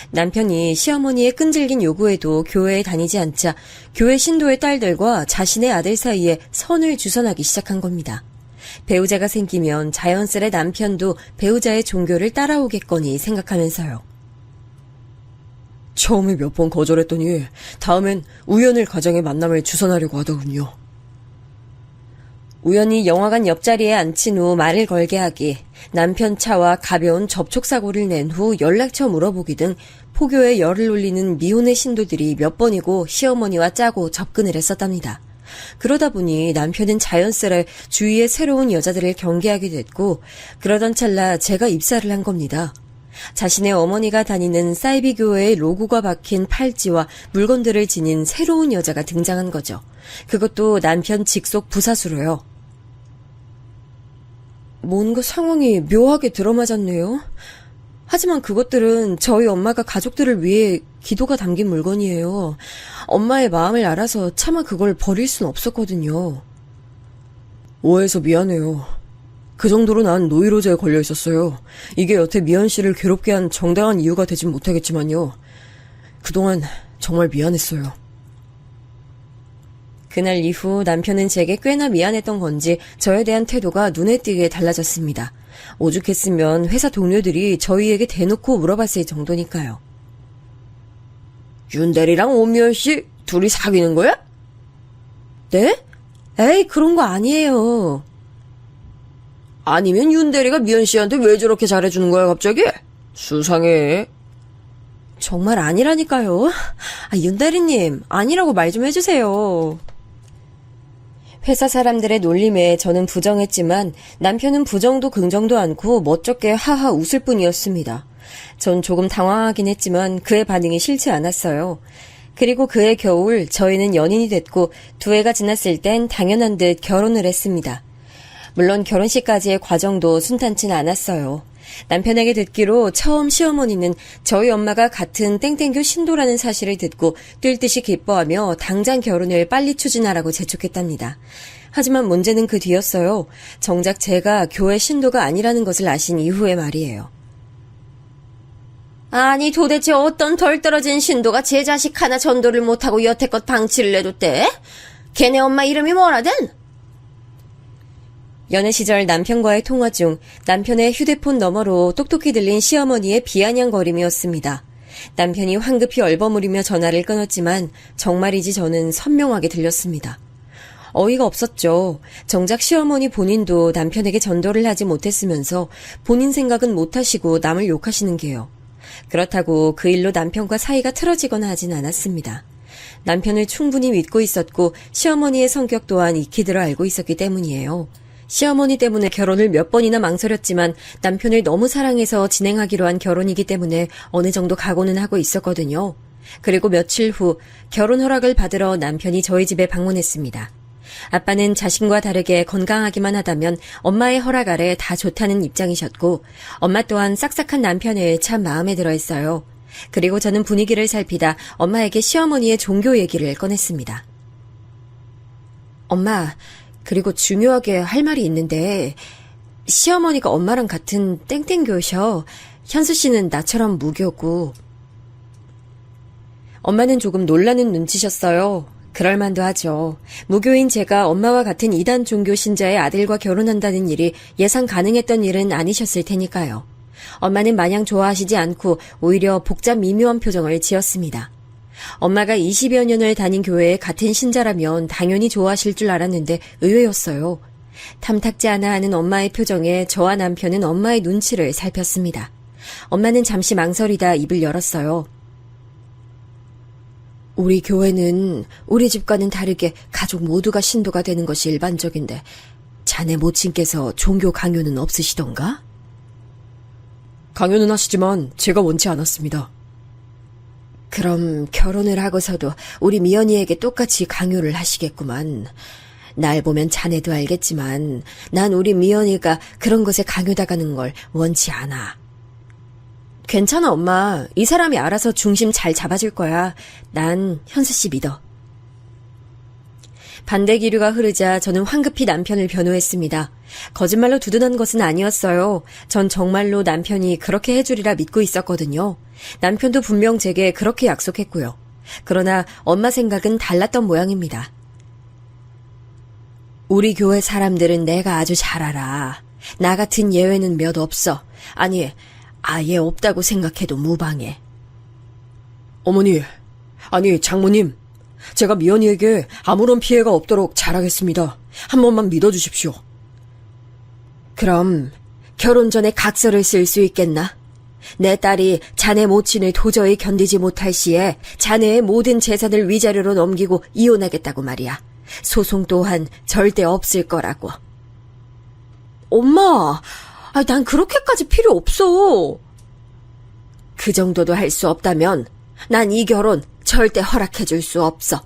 Speaker 3: 남편이 시어머니의 끈질긴 요구에도 교회에 다니지 않자 교회 신도의 딸들과 자신의 아들 사이에 선을 주선하기 시작한 겁니다. 배우자가 생기면 자연스레 남편도 배우자의 종교를 따라오겠거니 생각하면서요.
Speaker 4: 처음에 몇 번 거절했더니 다음엔 우연을 가정의 만남을 주선하려고 하더군요.
Speaker 3: 우연히 영화관 옆자리에 앉힌 후 말을 걸게 하기, 남편 차와 가벼운 접촉사고를 낸 후 연락처 물어보기 등 포교에 열을 올리는 미혼의 신도들이 몇 번이고 시어머니와 짜고 접근을 했었답니다. 그러다 보니 남편은 자연스레 주위의 새로운 여자들을 경계하게 됐고 그러던 찰나 제가 입사를 한 겁니다. 자신의 어머니가 다니는 사이비 교회의 로고가 박힌 팔찌와 물건들을 지닌 새로운 여자가 등장한 거죠. 그것도 남편 직속 부사수로요. 뭔가 상황이 묘하게 들어맞았네요. 하지만 그것들은 저희 엄마가 가족들을 위해 기도가 담긴 물건이에요. 엄마의 마음을 알아서 차마 그걸 버릴 순 없었거든요.
Speaker 4: 오해해서 미안해요. 그 정도로 난 노이로제에 걸려 있었어요. 이게 여태 미연 씨를 괴롭게 한 정당한 이유가 되진 못하겠지만요. 그동안 정말 미안했어요. 그날 이후 남편은 제게 꽤나 미안했던 건지 저에 대한 태도가 눈에 띄게 달라졌습니다. 오죽했으면 회사 동료들이 저희에게 대놓고 물어봤을 정도니까요.
Speaker 5: 윤대리랑 오미연 씨 둘이 사귀는 거야?
Speaker 3: 네? 에이, 그런 거 아니에요.
Speaker 5: 아니면 윤대리가 미연 씨한테 왜 저렇게 잘해주는 거야 갑자기? 수상해.
Speaker 3: 정말 아니라니까요. 윤대리님, 아니라고 말 좀 해주세요. 회사 사람들의 놀림에 저는 부정했지만 남편은 부정도 긍정도 않고 멋쩍게 하하 웃을 뿐이었습니다. 전 조금 당황하긴 했지만 그의 반응이 싫지 않았어요. 그리고 그해 겨울 저희는 연인이 됐고 2해가 지났을 땐 당연한 듯 결혼을 했습니다. 물론 결혼식까지의 과정도 순탄치는 않았어요. 남편에게 듣기로 처음 시어머니는 저희 엄마가 같은 땡땡교 신도라는 사실을 듣고 뛸 듯이 기뻐하며 당장 결혼을 빨리 추진하라고 재촉했답니다. 하지만 문제는 그 뒤였어요. 정작 제가 교회 신도가 아니라는 것을 아신 이후의 말이에요. 아니 도대체 어떤 덜 떨어진 신도가 제 자식 하나 전도를 못하고 여태껏 방치를 내뒀대? 걔네 엄마 이름이 뭐라든? 연애 시절 남편과의 통화 중 남편의 휴대폰 너머로 똑똑히 들린 시어머니의 비아냥거림이었습니다. 남편이 황급히 얼버무리며 전화를 끊었지만 정말이지 저는 선명하게 들렸습니다. 어이가 없었죠. 정작 시어머니 본인도 남편에게 전도를 하지 못했으면서 본인 생각은 못하시고 남을 욕하시는 게요. 그렇다고 그 일로 남편과 사이가 틀어지거나 하진 않았습니다. 남편을 충분히 믿고 있었고 시어머니의 성격 또한 익히 들어 알고 있었기 때문이에요. 시어머니 때문에 결혼을 몇 번이나 망설였지만 남편을 너무 사랑해서 진행하기로 한 결혼이기 때문에 어느 정도 각오는 하고 있었거든요. 그리고 며칠 후 결혼 허락을 받으러 남편이 저희 집에 방문했습니다. 아빠는 자신과 다르게 건강하기만 하다면 엄마의 허락 아래 다 좋다는 입장이셨고 엄마 또한 싹싹한 남편을 참 마음에 들어 했어요. 그리고 저는 분위기를 살피다 엄마에게 시어머니의 종교 얘기를 꺼냈습니다. 엄마, 그리고 중요하게 할 말이 있는데 시어머니가 엄마랑 같은 땡땡교셔. 현수 씨는 나처럼 무교고. 엄마는 조금 놀라는 눈치셨어요. 그럴만도 하죠. 무교인 제가 엄마와 같은 이단 종교 신자의 아들과 결혼한다는 일이 예상 가능했던 일은 아니셨을 테니까요. 엄마는 마냥 좋아하시지 않고 오히려 복잡 미묘한 표정을 지었습니다. 엄마가 20여 년을 다닌 교회의 같은 신자라면 당연히 좋아하실 줄 알았는데 의외였어요. 탐탁지 않아 하는 엄마의 표정에 저와 남편은 엄마의 눈치를 살폈습니다. 엄마는 잠시 망설이다 입을 열었어요. 우리 교회는 우리 집과는 다르게 가족 모두가 신도가 되는 것이 일반적인데 자네 모친께서 종교 강요는 없으시던가?
Speaker 4: 강요는 하시지만 제가 원치 않았습니다.
Speaker 3: 그럼 결혼을 하고서도 우리 미연이에게 똑같이 강요를 하시겠구만. 날 보면 자네도 알겠지만 난 우리 미연이가 그런 것에 강요당하는 걸 원치 않아. 괜찮아, 엄마. 이 사람이 알아서 중심 잘 잡아줄 거야. 난 현수 씨 믿어. 반대 기류가 흐르자 저는 황급히 남편을 변호했습니다. 거짓말로 두둔한 것은 아니었어요. 전 정말로 남편이 그렇게 해주리라 믿고 있었거든요. 남편도 분명 제게 그렇게 약속했고요. 그러나 엄마 생각은 달랐던 모양입니다. 우리 교회 사람들은 내가 아주 잘 알아. 나 같은 예외는 몇 없어. 아니, 아예 없다고 생각해도 무방해.
Speaker 4: 어머니, 아니 장모님, 제가 미연이에게 아무런 피해가 없도록 잘하겠습니다. 한 번만 믿어주십시오.
Speaker 3: 그럼 결혼 전에 각서를 쓸 수 있겠나? 내 딸이 자네 모친을 도저히 견디지 못할 시에 자네의 모든 재산을 위자료로 넘기고 이혼하겠다고 말이야. 소송 또한 절대 없을 거라고. 엄마, 난 그렇게까지 필요 없어. 그 정도도 할 수 없다면 난 이 결혼 절대 허락해줄 수 없어.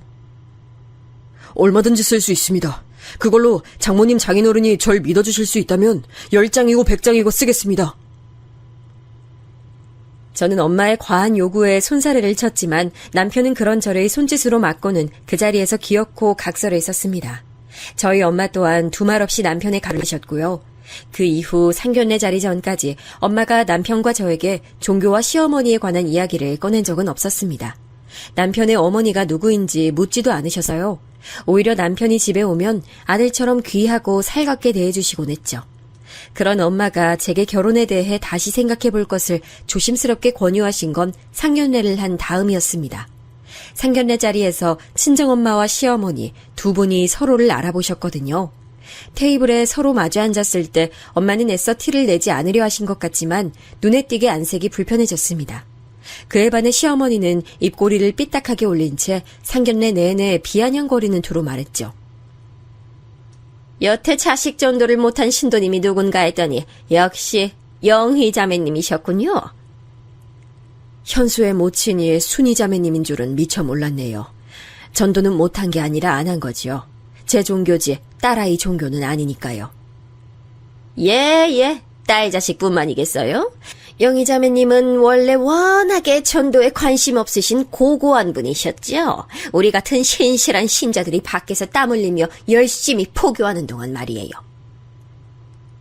Speaker 4: 얼마든지 쓸 수 있습니다. 그걸로 장모님 장인어른이 절 믿어주실 수 있다면 10장이고 100장이고 쓰겠습니다.
Speaker 3: 저는 엄마의 과한 요구에 손사래를 쳤지만 남편은 그런 저를 손짓으로 맞고는 그 자리에서 기어코 각서를 썼습니다. 저희 엄마 또한 두말 없이 남편의 가르셨고요. 그 이후 상견례 자리 전까지 엄마가 남편과 저에게 종교와 시어머니에 관한 이야기를 꺼낸 적은 없었습니다. 남편의 어머니가 누구인지 묻지도 않으셔서요. 오히려 남편이 집에 오면 아들처럼 귀하고 살갑게 대해주시곤 했죠. 그런 엄마가 제게 결혼에 대해 다시 생각해 볼 것을 조심스럽게 권유하신 건 상견례를 한 다음이었습니다. 상견례 자리에서 친정엄마와 시어머니 두 분이 서로를 알아보셨거든요. 테이블에 서로 마주 앉았을 때 엄마는 애써 티를 내지 않으려 하신 것 같지만 눈에 띄게 안색이 불편해졌습니다. 그에 반해 시어머니는 입꼬리를 삐딱하게 올린 채 상견례 내내 비아냥거리는 투로 말했죠. 여태 자식 전도를 못한 신도님이 누군가 했더니 역시 영희 자매님이셨군요. 현수의 모친이 순희 자매님인 줄은 미처 몰랐네요. 전도는 못한 게 아니라 안 한 거지요. 제 종교지 딸아이 종교는 아니니까요. 예, 딸 자식뿐만이겠어요? 영희 자매님은 원래 워낙에 전도에 관심 없으신 고고한 분이셨죠. 우리 같은 신실한 신자들이 밖에서 땀 흘리며 열심히 포교하는 동안 말이에요.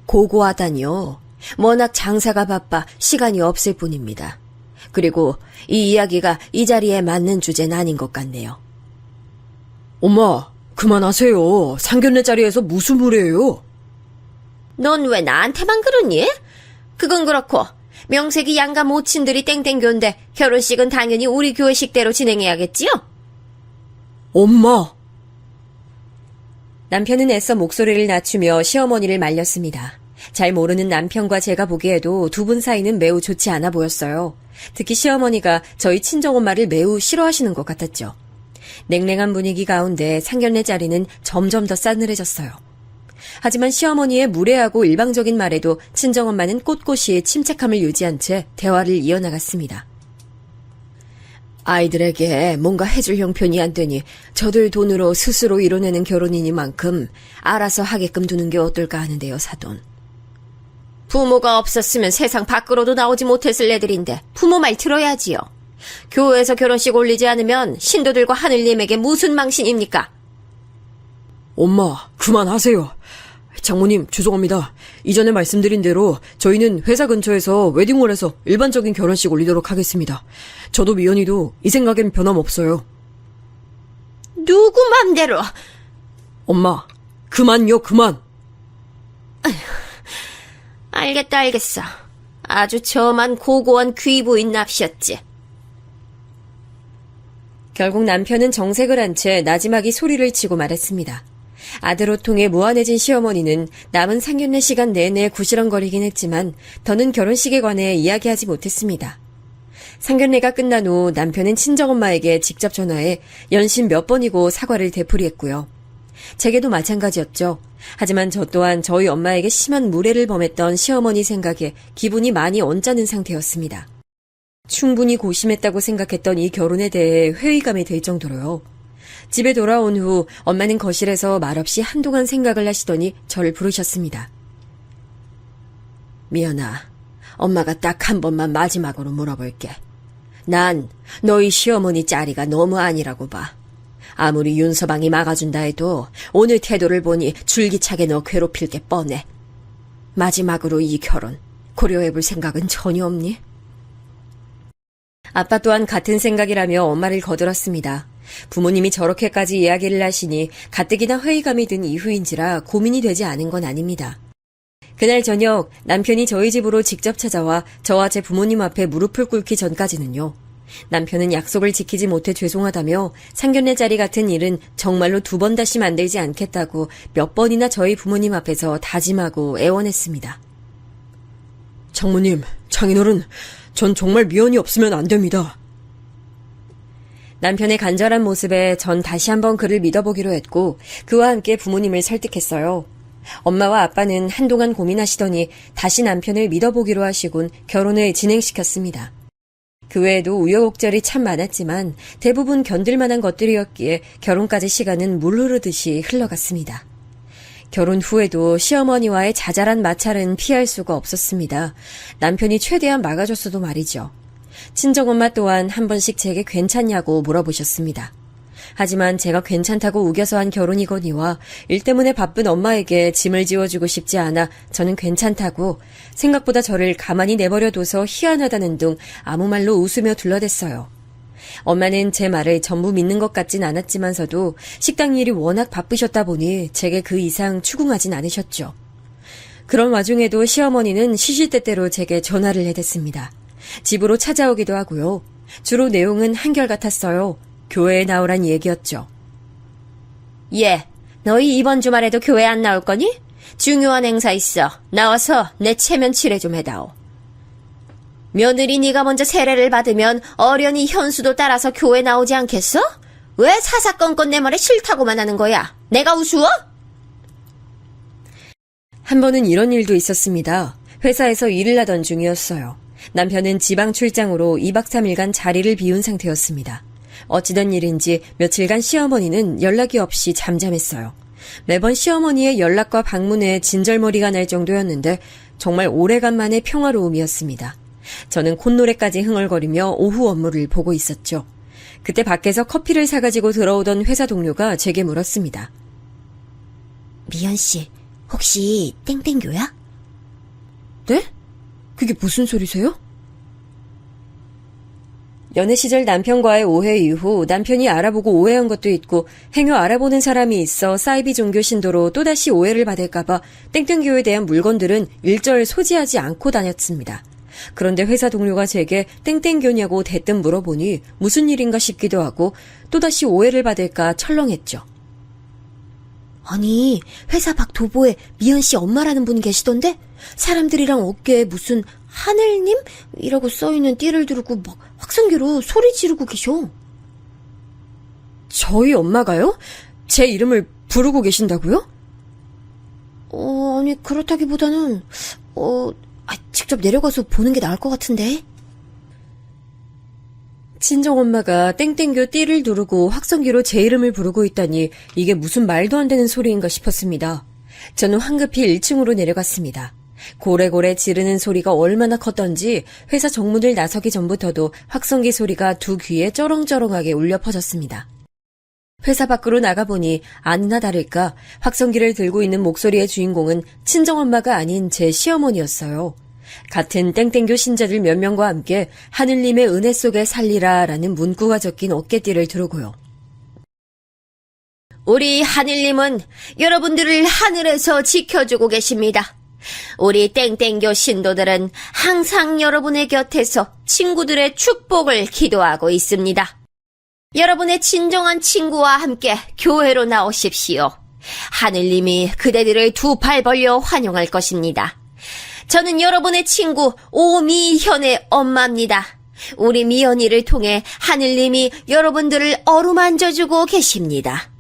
Speaker 3: 고고하다니요. 워낙 장사가 바빠 시간이 없을 뿐입니다. 그리고 이 이야기가 이 자리에 맞는 주제는 아닌 것 같네요.
Speaker 4: 엄마, 그만하세요. 상견례 자리에서 무슨 무례예요?
Speaker 3: 넌 왜 나한테만 그러니? 그건 그렇고 명색이 양가 모친들이 땡땡교인데 결혼식은 당연히 우리 교회식대로 진행해야겠지요?
Speaker 4: 엄마!
Speaker 3: 남편은 애써 목소리를 낮추며 시어머니를 말렸습니다. 잘 모르는 남편과 제가 보기에도 두 분 사이는 매우 좋지 않아 보였어요. 특히 시어머니가 저희 친정엄마를 매우 싫어하시는 것 같았죠. 냉랭한 분위기 가운데 상견례 자리는 점점 더 싸늘해졌어요. 하지만 시어머니의 무례하고 일방적인 말에도 친정엄마는 꼿꼿이 침착함을 유지한 채 대화를 이어나갔습니다.
Speaker 5: 아이들에게 뭔가 해줄 형편이 안 되니 저들 돈으로 스스로 이뤄내는 결혼이니만큼 알아서 하게끔 두는 게 어떨까 하는데요, 사돈.
Speaker 3: 부모가 없었으면 세상 밖으로도 나오지 못했을 애들인데 부모 말 들어야지요. 교회에서 결혼식 올리지 않으면 신도들과 하늘님에게 무슨 망신입니까?
Speaker 4: 엄마, 그만하세요. 장모님, 죄송합니다. 이전에 말씀드린 대로 저희는 회사 근처에서 웨딩홀에서 일반적인 결혼식 올리도록 하겠습니다. 저도 미연이도 이 생각엔 변함없어요.
Speaker 3: 누구 맘대로.
Speaker 4: 엄마, 그만요, 그만.
Speaker 3: 알겠어. 아주 저만 고고한 귀부인 납시였지. 결국 남편은 정색을 한 채 나지막이 소리를 치고 말했습니다. 아들 호통에 무안해진 시어머니는 남은 상견례 시간 내내 구시렁거리긴 했지만 더는 결혼식에 관해 이야기하지 못했습니다. 상견례가 끝난 후 남편은 친정엄마에게 직접 전화해 연신 몇 번이고 사과를 되풀이했고요. 제게도 마찬가지였죠. 하지만 저 또한 저희 엄마에게 심한 무례를 범했던 시어머니 생각에 기분이 많이 언짢은 상태였습니다. 충분히 고심했다고 생각했던 이 결혼에 대해 회의감이 들 정도로요. 집에 돌아온 후 엄마는 거실에서 말없이 한동안 생각을 하시더니 저를 부르셨습니다.
Speaker 5: 미연아, 엄마가 딱 한 번만 마지막으로 물어볼게. 난 너희 시어머니 짜리가 너무 아니라고 봐. 아무리 윤서방이 막아준다 해도 오늘 태도를 보니 줄기차게 너 괴롭힐 게 뻔해. 마지막으로 이 결혼 고려해볼 생각은 전혀 없니?
Speaker 3: 아빠 또한 같은 생각이라며 엄마를 거들었습니다. 부모님이 저렇게까지 이야기를 하시니 가뜩이나 회의감이 든 이후인지라 고민이 되지 않은 건 아닙니다. 그날 저녁 남편이 저희 집으로 직접 찾아와 저와 제 부모님 앞에 무릎을 꿇기 전까지는요. 남편은 약속을 지키지 못해 죄송하다며 상견례 자리 같은 일은 정말로 2번 다시 만들지 않겠다고 몇 번이나 저희 부모님 앞에서 다짐하고 애원했습니다.
Speaker 4: 장모님, 장인어른, 전 정말 미연이 없으면 안 됩니다.
Speaker 3: 남편의 간절한 모습에 전 다시 한번 그를 믿어보기로 했고 그와 함께 부모님을 설득했어요. 엄마와 아빠는 한동안 고민하시더니 다시 남편을 믿어보기로 하시곤 결혼을 진행시켰습니다. 그 외에도 우여곡절이 참 많았지만 대부분 견딜 만한 것들이었기에 결혼까지 시간은 물 흐르듯이 흘러갔습니다. 결혼 후에도 시어머니와의 자잘한 마찰은 피할 수가 없었습니다. 남편이 최대한 막아줬어도 말이죠. 친정엄마 또한 한 번씩 제게 괜찮냐고 물어보셨습니다. 하지만 제가 괜찮다고 우겨서 한 결혼이거니와 일 때문에 바쁜 엄마에게 짐을 지워주고 싶지 않아 저는 괜찮다고 생각보다 저를 가만히 내버려둬서 희한하다는 둥 아무 말로 웃으며 둘러댔어요. 엄마는 제 말을 전부 믿는 것 같진 않았지만서도 식당 일이 워낙 바쁘셨다 보니 제게 그 이상 추궁하진 않으셨죠. 그런 와중에도 시어머니는 시시때때로 제게 전화를 해댔습니다. 집으로 찾아오기도 하고요. 주로 내용은 한결같았어요. 교회에 나오란 얘기였죠.
Speaker 2: 예, 너희 이번 주말에도 교회 안 나올 거니? 중요한 행사 있어. 나와서 내 체면 칠해 좀 해다오. 며느리 네가 먼저 세례를 받으면 어련히 현수도 따라서 교회 나오지 않겠어? 왜 사사건건 내 말에 싫다고만 하는 거야? 내가 우스워?
Speaker 3: 한 번은 이런 일도 있었습니다. 회사에서 일을 하던 중이었어요. 남편은 지방 출장으로 2박 3일간 자리를 비운 상태였습니다. 어찌된 일인지 며칠간 시어머니는 연락이 없이 잠잠했어요. 매번 시어머니의 연락과 방문에 진절머리가 날 정도였는데 정말 오래간만의 평화로움이었습니다. 저는 콧노래까지 흥얼거리며 오후 업무를 보고 있었죠. 그때 밖에서 커피를 사가지고 들어오던 회사 동료가 제게 물었습니다.
Speaker 2: 미연 씨, 혹시 땡땡교야?
Speaker 3: 네? 그게 무슨 소리세요? 연애 시절 남편과의 오해 이후 남편이 알아보고 오해한 것도 있고 행여 알아보는 사람이 있어 사이비 종교 신도로 또다시 오해를 받을까봐 땡땡교에 대한 물건들은 일절 소지하지 않고 다녔습니다. 그런데 회사 동료가 제게 땡땡교냐고 대뜸 물어보니 무슨 일인가 싶기도 하고 또다시 오해를 받을까 철렁했죠.
Speaker 2: 아니, 회사 밖 도보에 미연 씨 엄마라는 분 계시던데? 사람들이랑 어깨에 무슨 하늘님? 이라고 써있는 띠를 두르고 막 확성기로 소리 지르고 계셔.
Speaker 3: 저희 엄마가요? 제 이름을 부르고 계신다고요?
Speaker 5: 아니, 그렇다기보다는, 직접 내려가서 보는 게 나을 것 같은데?
Speaker 3: 친정엄마가 땡땡교 띠를 누르고 확성기로 제 이름을 부르고 있다니 이게 무슨 말도 안 되는 소리인가 싶었습니다. 저는 황급히 1층으로 내려갔습니다. 고래고래 지르는 소리가 얼마나 컸던지 회사 정문을 나서기 전부터도 확성기 소리가 두 귀에 쩌렁쩌렁하게 울려 퍼졌습니다. 회사 밖으로 나가보니 아니나 다를까 확성기를 들고 있는 목소리의 주인공은 친정엄마가 아닌 제 시어머니였어요. 같은 땡땡교 신자들 몇 명과 함께 하늘님의 은혜 속에 살리라 라는 문구가 적힌 어깨띠를 두르고요.
Speaker 5: 우리 하늘님은 여러분들을 하늘에서 지켜주고 계십니다. 우리 땡땡교 신도들은 항상 여러분의 곁에서 친구들의 축복을 기도하고 있습니다. 여러분의 진정한 친구와 함께 교회로 나오십시오. 하늘님이 그대들을 두 팔 벌려 환영할 것입니다. 저는 여러분의 친구 오미현의 엄마입니다. 우리 미연이를 통해 하늘님이 여러분들을 어루만져주고 계십니다.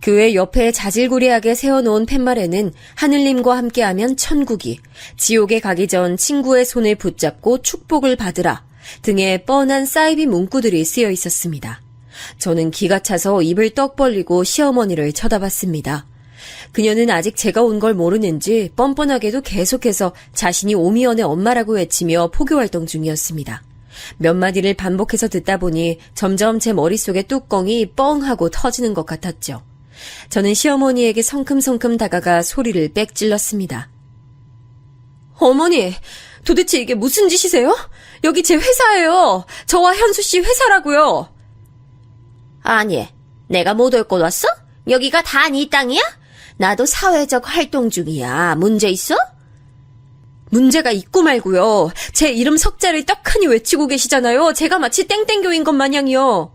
Speaker 3: 교회 옆에 자질구레하게 세워놓은 팻말에는 하늘님과 함께하면 천국이, 지옥에 가기 전 친구의 손을 붙잡고 축복을 받으라 등의 뻔한 사이비 문구들이 쓰여 있었습니다. 저는 기가 차서 입을 떡 벌리고 시어머니를 쳐다봤습니다. 그녀는 아직 제가 온 걸 모르는지 뻔뻔하게도 계속해서 자신이 오미연의 엄마라고 외치며 포교활동 중이었습니다. 몇 마디를 반복해서 듣다 보니 점점 제 머릿속의 뚜껑이 뻥 하고 터지는 것 같았죠. 저는 시어머니에게 성큼성큼 다가가 소리를 빽 질렀습니다. 어머니, 도대체 이게 무슨 짓이세요? 여기 제 회사예요. 저와 현수 씨 회사라고요.
Speaker 5: 아니, 내가 못 올 곳 왔어? 여기가 다 네 땅이야? 나도 사회적 활동 중이야. 문제 있어?
Speaker 3: 문제가 있고 말고요. 제 이름 석자를 떡하니 외치고 계시잖아요. 제가 마치 땡땡교인 것 마냥이요.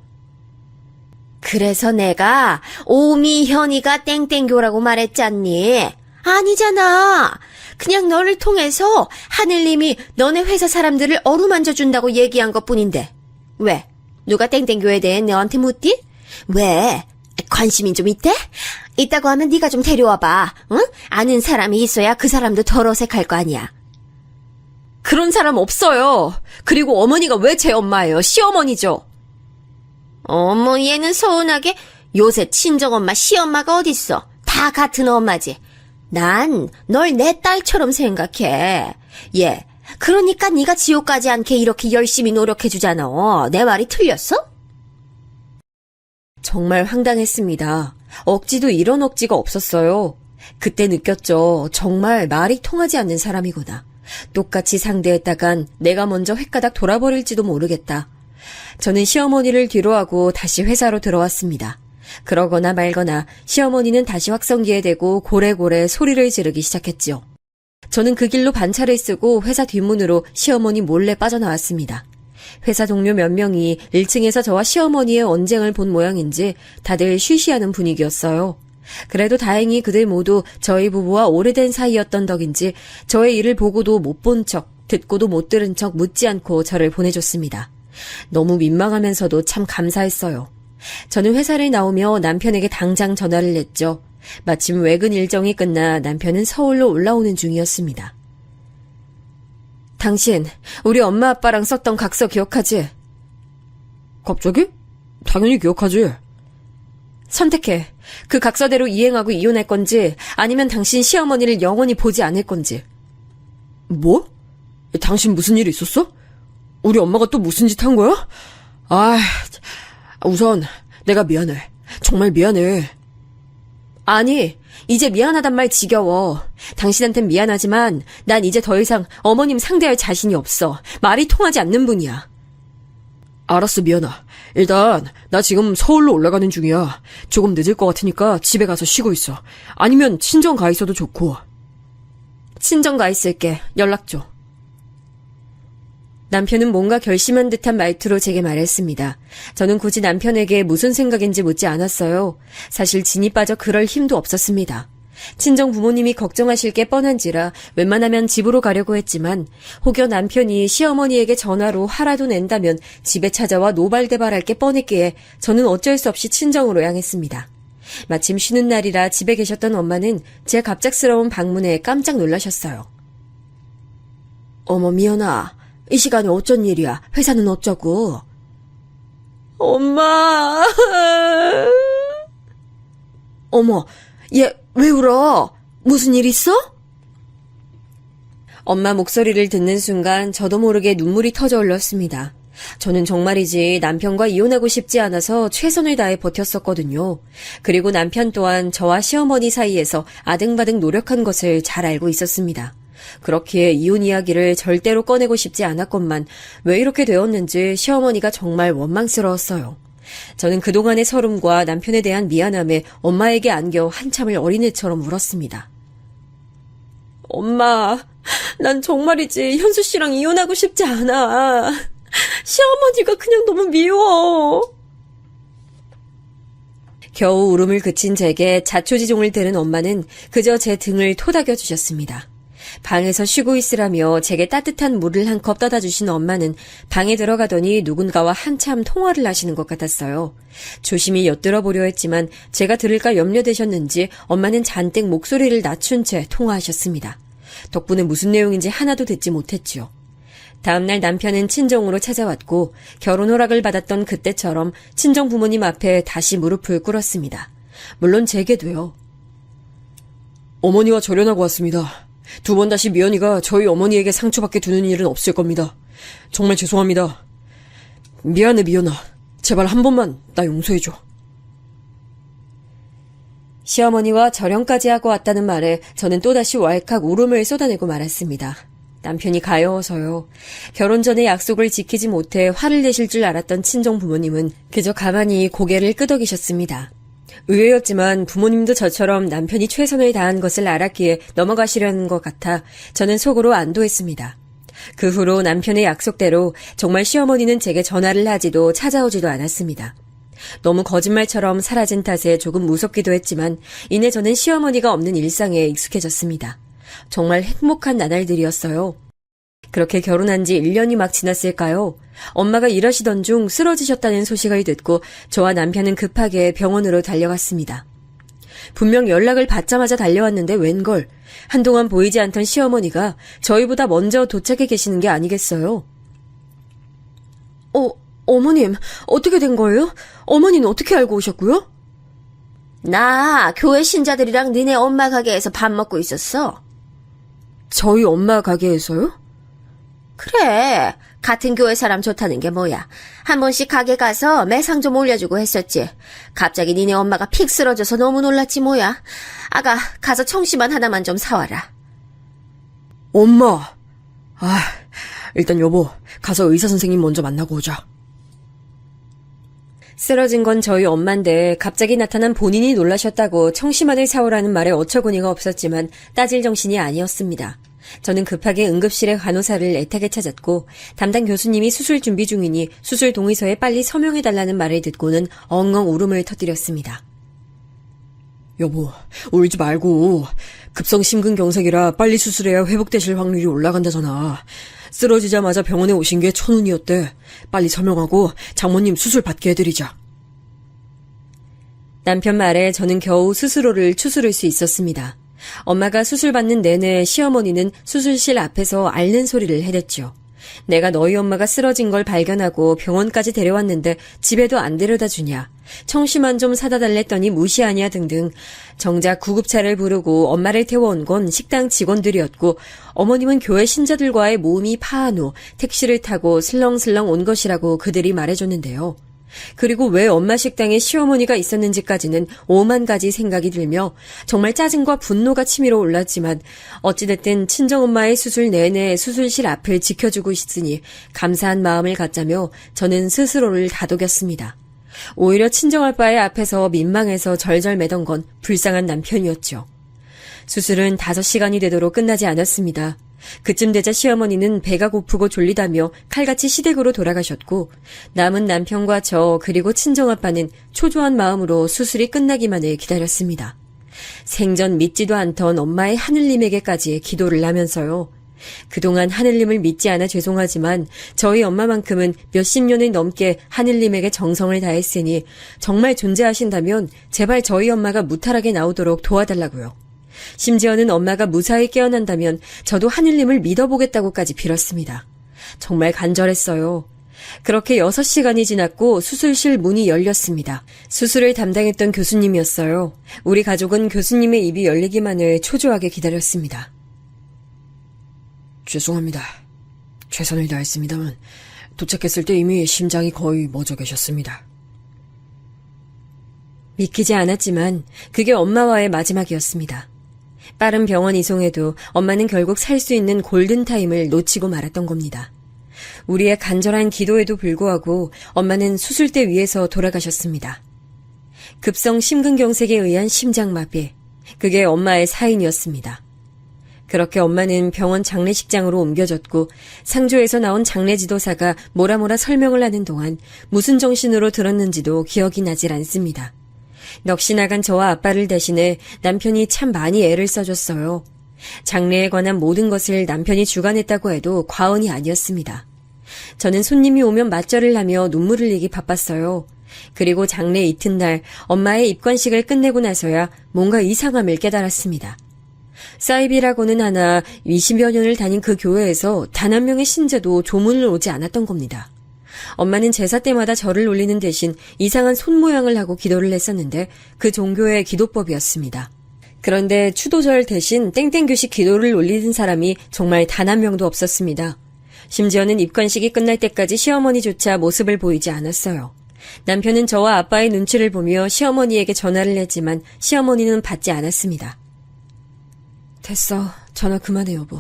Speaker 5: 그래서 내가 오미현이가 땡땡교라고 말했잖니. 아니잖아. 그냥 너를 통해서 하늘님이 너네 회사 사람들을 어루만져준다고 얘기한 것뿐인데. 왜? 누가 땡땡교에 대해 너한테 묻디? 왜? 관심이 좀 있대? 있다고 하면 네가 좀 데려와봐. 응? 아는 사람이 있어야 그 사람도 덜 어색할 거 아니야.
Speaker 3: 그런 사람 없어요. 그리고 어머니가 왜 제 엄마예요? 시어머니죠.
Speaker 5: 어머, 얘는 서운하게 요새 친정엄마, 시엄마가 어딨어. 다 같은 엄마지. 난 널 내 딸처럼 생각해. 얘, 그러니까 네가 지옥 가지 않게 이렇게 열심히 노력해주잖아. 내 말이 틀렸어?
Speaker 3: 정말 황당했습니다. 억지도 이런 억지가 없었어요. 그때 느꼈죠. 정말 말이 통하지 않는 사람이구나. 똑같이 상대했다간 내가 먼저 횟가닥 돌아버릴지도 모르겠다. 저는 시어머니를 뒤로하고 다시 회사로 들어왔습니다. 그러거나 말거나 시어머니는 다시 확성기에 대고 고래고래 소리를 지르기 시작했지요. 저는 그 길로 반차를 쓰고 회사 뒷문으로 시어머니 몰래 빠져나왔습니다. 회사 동료 몇 명이 1층에서 저와 시어머니의 언쟁을 본 모양인지 다들 쉬쉬하는 분위기였어요. 그래도 다행히 그들 모두 저희 부부와 오래된 사이였던 덕인지 저의 일을 보고도 못 본 척, 듣고도 못 들은 척 묻지 않고 저를 보내줬습니다. 너무 민망하면서도 참 감사했어요. 저는 회사를 나오며 남편에게 당장 전화를 냈죠. 마침 외근 일정이 끝나 남편은 서울로 올라오는 중이었습니다. 당신, 우리 엄마 아빠랑 썼던 각서 기억하지?
Speaker 4: 갑자기? 당연히 기억하지.
Speaker 3: 선택해. 그 각서대로 이행하고 이혼할 건지 아니면 당신 시어머니를 영원히 보지 않을 건지.
Speaker 4: 뭐? 당신 무슨 일 있었어? 우리 엄마가 또 무슨 짓 한 거야? 우선 내가 미안해. 정말 미안해.
Speaker 3: 아니, 이제 미안하단 말 지겨워. 당신한텐 미안하지만 난 이제 더 이상 어머님 상대할 자신이 없어. 말이 통하지 않는 분이야.
Speaker 4: 알았어, 미안하. 일단 나 지금 서울로 올라가는 중이야. 조금 늦을 것 같으니까 집에 가서 쉬고 있어. 아니면 친정 가 있어도 좋고.
Speaker 3: 친정 가 있을게. 연락 줘. 남편은 뭔가 결심한 듯한 말투로 제게 말했습니다. 저는 굳이 남편에게 무슨 생각인지 묻지 않았어요. 사실 진이 빠져 그럴 힘도 없었습니다. 친정 부모님이 걱정하실 게 뻔한지라 웬만하면 집으로 가려고 했지만 혹여 남편이 시어머니에게 전화로 화라도 낸다면 집에 찾아와 노발대발할 게 뻔했기에 저는 어쩔 수 없이 친정으로 향했습니다. 마침 쉬는 날이라 집에 계셨던 엄마는 제 갑작스러운 방문에 깜짝 놀라셨어요.
Speaker 5: 어머, 미연아. 이 시간에 어쩐 일이야? 회사는 어쩌고?
Speaker 4: 엄마!
Speaker 5: 어머, 얘 왜 울어? 무슨 일 있어?
Speaker 3: 엄마 목소리를 듣는 순간 저도 모르게 눈물이 터져 흘렀습니다. 저는 정말이지 남편과 이혼하고 싶지 않아서 최선을 다해 버텼었거든요. 그리고 남편 또한 저와 시어머니 사이에서 아등바등 노력한 것을 잘 알고 있었습니다. 그렇기에 이혼 이야기를 절대로 꺼내고 싶지 않았건만 왜 이렇게 되었는지 시어머니가 정말 원망스러웠어요. 저는 그동안의 서름과 남편에 대한 미안함에 엄마에게 안겨 한참을 어린애처럼 울었습니다.
Speaker 4: 엄마, 난 정말이지 현수 씨랑 이혼하고 싶지 않아. 시어머니가 그냥 너무 미워.
Speaker 3: 겨우 울음을 그친 제게 자초지종을 드는 엄마는 그저 제 등을 토닥여 주셨습니다. 방에서 쉬고 있으라며 제게 따뜻한 물을 한 컵 떠다 주신 엄마는 방에 들어가더니 누군가와 한참 통화를 하시는 것 같았어요. 조심히 엿들어 보려 했지만 제가 들을까 염려되셨는지 엄마는 잔뜩 목소리를 낮춘 채 통화하셨습니다. 덕분에 무슨 내용인지 하나도 듣지 못했지요. 다음날 남편은 친정으로 찾아왔고 결혼 허락을 받았던 그때처럼 친정 부모님 앞에 다시 무릎을 꿇었습니다. 물론 제게도요.
Speaker 4: 어머니와 절연하고 왔습니다. 두 번 다시 미연이가 저희 어머니에게 상처받게 두는 일은 없을 겁니다. 정말 죄송합니다. 미안해, 미연아. 제발 한 번만 나 용서해줘.
Speaker 3: 시어머니와 절연까지 하고 왔다는 말에 저는 또다시 왈칵 울음을 쏟아내고 말았습니다. 남편이 가여워서요. 결혼 전에 약속을 지키지 못해 화를 내실 줄 알았던 친정 부모님은 그저 가만히 고개를 끄덕이셨습니다. 의외였지만 부모님도 저처럼 남편이 최선을 다한 것을 알았기에 넘어가시려는 것 같아 저는 속으로 안도했습니다. 그 후로 남편의 약속대로 정말 시어머니는 제게 전화를 하지도 찾아오지도 않았습니다. 너무 거짓말처럼 사라진 탓에 조금 무섭기도 했지만 이내 저는 시어머니가 없는 일상에 익숙해졌습니다. 정말 행복한 나날들이었어요. 그렇게 결혼한 지 1년이 막 지났을까요? 엄마가 일하시던 중 쓰러지셨다는 소식을 듣고 저와 남편은 급하게 병원으로 달려갔습니다. 분명 연락을 받자마자 달려왔는데 웬걸 한동안 보이지 않던 시어머니가 저희보다 먼저 도착해 계시는 게 아니겠어요?
Speaker 5: 어머님, 어떻게 된 거예요? 어머니는 어떻게 알고 오셨고요? 나 교회 신자들이랑 니네 엄마 가게에서 밥 먹고 있었어.
Speaker 4: 저희 엄마 가게에서요?
Speaker 5: 그래, 같은 교회 사람 좋다는 게 뭐야. 한 번씩 가게 가서 매상 좀 올려주고 했었지. 갑자기 니네 엄마가 픽 쓰러져서 너무 놀랐지 뭐야. 아가, 가서 청심환 하나만 좀 사와라.
Speaker 4: 엄마! 일단 여보, 가서 의사 선생님 먼저 만나고 오자.
Speaker 3: 쓰러진 건 저희 엄마인데 갑자기 나타난 본인이 놀라셨다고 청심환을 사오라는 말에 어처구니가 없었지만 따질 정신이 아니었습니다. 저는 급하게 응급실의 간호사를 애타게 찾았고 담당 교수님이 수술 준비 중이니 수술 동의서에 빨리 서명해달라는 말을 듣고는 엉엉 울음을 터뜨렸습니다.
Speaker 4: 여보, 울지 말고. 급성 심근경색이라 빨리 수술해야 회복되실 확률이 올라간다잖아. 쓰러지자마자 병원에 오신 게 천운이었대. 빨리 서명하고 장모님 수술 받게 해드리자.
Speaker 3: 남편 말에 저는 겨우 스스로를 추스를 수 있었습니다. 엄마가 수술 받는 내내 시어머니는 수술실 앞에서 앓는 소리를 해댔죠. 내가 너희 엄마가 쓰러진 걸 발견하고 병원까지 데려왔는데 집에도 안 데려다 주냐. 청심환 좀 사다 달랬더니 무시하냐 등등. 정작 구급차를 부르고 엄마를 태워온 건 식당 직원들이었고 어머님은 교회 신자들과의 모임이 파한 후 택시를 타고 슬렁슬렁 온 것이라고 그들이 말해줬는데요. 그리고 왜 엄마 식당에 시어머니가 있었는지까지는 오만 가지 생각이 들며 정말 짜증과 분노가 치밀어 올랐지만 어찌됐든 친정엄마의 수술 내내 수술실 앞을 지켜주고 있으니 감사한 마음을 갖자며 저는 스스로를 다독였습니다. 오히려 친정아빠의 앞에서 민망해서 절절매던 건 불쌍한 남편이었죠. 수술은 5시간이 되도록 끝나지 않았습니다. 그쯤 되자 시어머니는 배가 고프고 졸리다며 칼같이 시댁으로 돌아가셨고 남은 남편과 저 그리고 친정아빠는 초조한 마음으로 수술이 끝나기만을 기다렸습니다. 생전 믿지도 않던 엄마의 하느님에게까지 기도를 하면서요. 그동안 하늘님을 믿지 않아 죄송하지만 저희 엄마만큼은 몇십 년을 넘게 하늘님에게 정성을 다했으니 정말 존재하신다면 제발 저희 엄마가 무탈하게 나오도록 도와달라고요. 심지어는 엄마가 무사히 깨어난다면 저도 하늘님을 믿어보겠다고까지 빌었습니다. 정말 간절했어요. 그렇게 6시간이 지났고 수술실 문이 열렸습니다. 수술을 담당했던 교수님이었어요. 우리 가족은 교수님의 입이 열리기만을 초조하게 기다렸습니다.
Speaker 4: 죄송합니다. 최선을 다했습니다만 도착했을 때 이미 심장이 거의 멎어 계셨습니다.
Speaker 3: 믿기지 않았지만 그게 엄마와의 마지막이었습니다. 빠른 병원 이송에도 엄마는 결국 살 수 있는 골든타임을 놓치고 말았던 겁니다. 우리의 간절한 기도에도 불구하고 엄마는 수술대 위에서 돌아가셨습니다. 급성 심근경색에 의한 심장마비, 그게 엄마의 사인이었습니다. 그렇게 엄마는 병원 장례식장으로 옮겨졌고 상조에서 나온 장례지도사가 뭐라 설명을 하는 동안 무슨 정신으로 들었는지도 기억이 나질 않습니다. 넋이 나간 저와 아빠를 대신해 남편이 참 많이 애를 써줬어요. 장례에 관한 모든 것을 남편이 주관했다고 해도 과언이 아니었습니다. 저는 손님이 오면 맞절을 하며 눈물을 흘리기 바빴어요. 그리고 장례 이튿날 엄마의 입관식을 끝내고 나서야 뭔가 이상함을 깨달았습니다. 사이비라고는 하나 20여 년을 다닌 그 교회에서 단 한 명의 신자도 조문을 오지 않았던 겁니다. 엄마는 제사 때마다 절을 올리는 대신 이상한 손 모양을 하고 기도를 했었는데 그 종교의 기도법이었습니다. 그런데 추도절 대신 땡땡교식 기도를 올리는 사람이 정말 단 한 명도 없었습니다. 심지어는 입관식이 끝날 때까지 시어머니조차 모습을 보이지 않았어요. 남편은 저와 아빠의 눈치를 보며 시어머니에게 전화를 했지만 시어머니는 받지 않았습니다.
Speaker 4: 됐어. 전화 그만해, 여보.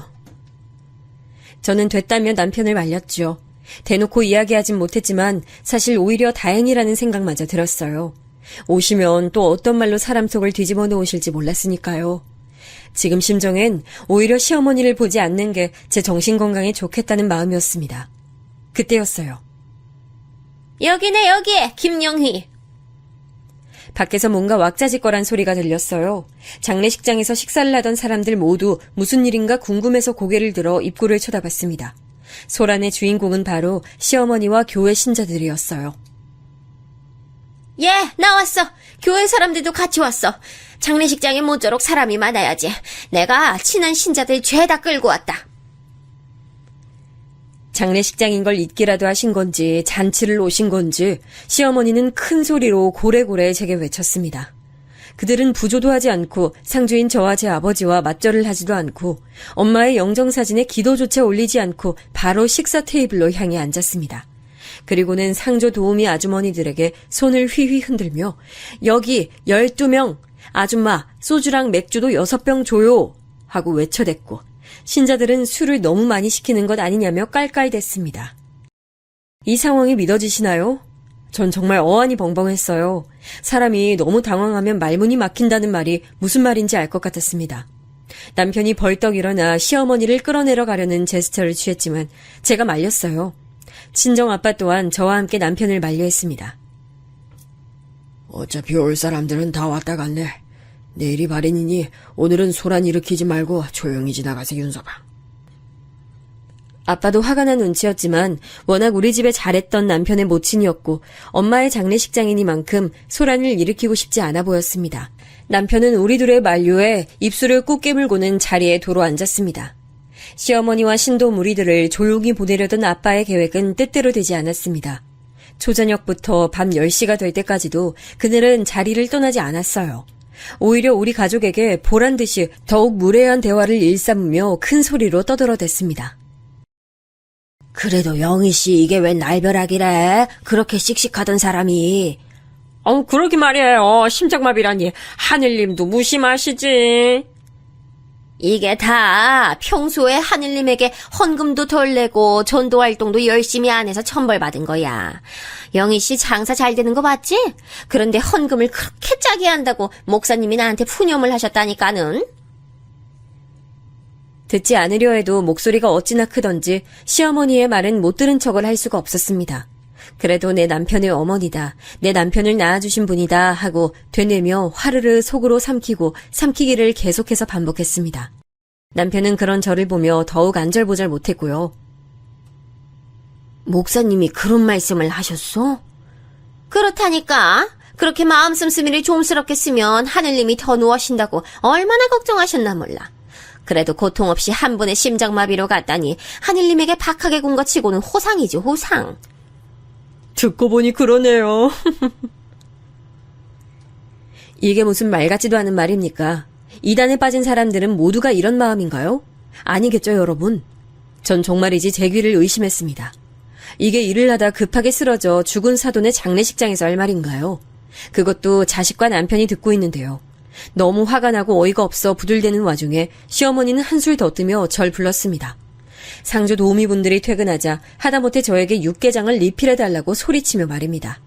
Speaker 3: 저는 됐다며 남편을 말렸죠. 대놓고 이야기하진 못했지만 사실 오히려 다행이라는 생각마저 들었어요. 오시면 또 어떤 말로 사람 속을 뒤집어 놓으실지 몰랐으니까요. 지금 심정엔 오히려 시어머니를 보지 않는 게 제 정신건강에 좋겠다는 마음이었습니다. 그때였어요.
Speaker 5: 여기네, 여기! 김영희!
Speaker 3: 밖에서 뭔가 왁자지껄한 소리가 들렸어요. 장례식장에서 식사를 하던 사람들 모두 무슨 일인가 궁금해서 고개를 들어 입구를 쳐다봤습니다. 소란의 주인공은 바로 시어머니와 교회 신자들이었어요.
Speaker 5: 예, 나왔어. 교회 사람들도 같이 왔어. 장례식장에 모쪼록 사람이 많아야지. 내가 친한 신자들 죄다 끌고 왔다.
Speaker 3: 장례식장인 걸 잊기라도 하신 건지 잔치를 오신 건지 시어머니는 큰 소리로 고래고래 제게 외쳤습니다. 그들은 부조도 하지 않고 상주인 저와 제 아버지와 맞절을 하지도 않고 엄마의 영정사진에 기도조차 올리지 않고 바로 식사 테이블로 향해 앉았습니다. 그리고는 상조 도우미 아주머니들에게 손을 휘휘 흔들며 여기 12명 아줌마 소주랑 맥주도 6병 줘요 하고 외쳐댔고 신자들은 술을 너무 많이 시키는 것 아니냐며 깔깔댔습니다. 이 상황이 믿어지시나요? 전 정말 어안이 벙벙했어요. 사람이 너무 당황하면 말문이 막힌다는 말이 무슨 말인지 알 것 같았습니다. 남편이 벌떡 일어나 시어머니를 끌어내려 가려는 제스처를 취했지만 제가 말렸어요. 친정아빠 또한 저와 함께 남편을 만류했습니다.
Speaker 4: 어차피 올 사람들은 다 왔다 갔네. 내일이 발인이니 오늘은 소란 일으키지 말고 조용히 지나가세, 윤서방.
Speaker 3: 아빠도 화가 난 눈치였지만 워낙 우리 집에 잘했던 남편의 모친이었고 엄마의 장례식장이니만큼 소란을 일으키고 싶지 않아 보였습니다. 남편은 우리 둘의 만류에 입술을 꾹 깨물고는 자리에 도로 앉았습니다. 시어머니와 신도 무리들을 조용히 보내려던 아빠의 계획은 뜻대로 되지 않았습니다. 초저녁부터 밤 10시가 될 때까지도 그들은 자리를 떠나지 않았어요. 오히려 우리 가족에게 보란듯이 더욱 무례한 대화를 일삼으며 큰 소리로 떠들어댔습니다.
Speaker 5: 그래도 영희씨 이게 웬 날벼락이래? 그렇게 씩씩하던 사람이.
Speaker 4: 그러기 말이에요. 심장마비라니. 하늘님도 무심하시지.
Speaker 5: 이게 다 평소에 하늘님에게 헌금도 덜 내고 전도 활동도 열심히 안 해서 천벌받은 거야. 영희씨 장사 잘 되는 거 봤지? 그런데 헌금을 그렇게 짜게 한다고 목사님이 나한테 푸념을 하셨다니까는.
Speaker 3: 듣지 않으려 해도 목소리가 어찌나 크던지 시어머니의 말은 못 들은 척을 할 수가 없었습니다. 그래도 내 남편의 어머니다, 내 남편을 낳아주신 분이다 하고 되뇌며 화르르 속으로 삼키기를 계속해서 반복했습니다. 남편은 그런 저를 보며 더욱 안절보절 못했고요.
Speaker 5: 목사님이 그런 말씀을 하셨어? 그렇다니까. 그렇게 마음 씀씀이를 좀스럽게 쓰면 하늘님이 더 누워신다고 얼마나 걱정하셨나 몰라. 그래도 고통 없이 한 번의 심장마비로 갔다니 하늘님에게 박하게 군 것 치고는 호상이지, 호상.
Speaker 4: 듣고 보니 그러네요.
Speaker 3: 이게 무슨 말 같지도 않은 말입니까? 이단에 빠진 사람들은 모두가 이런 마음인가요? 아니겠죠, 여러분? 전 정말이지 제 귀를 의심했습니다. 이게 일을 하다 급하게 쓰러져 죽은 사돈의 장례식장에서 할 말인가요? 그것도 자식과 남편이 듣고 있는데요. 너무 화가 나고 어이가 없어 부들대는 와중에 시어머니는 한술 더 뜨며 절 불렀습니다. 상주 도우미분들이 퇴근하자 하다못해 저에게 육개장을 리필해달라고 소리치며 말입니다.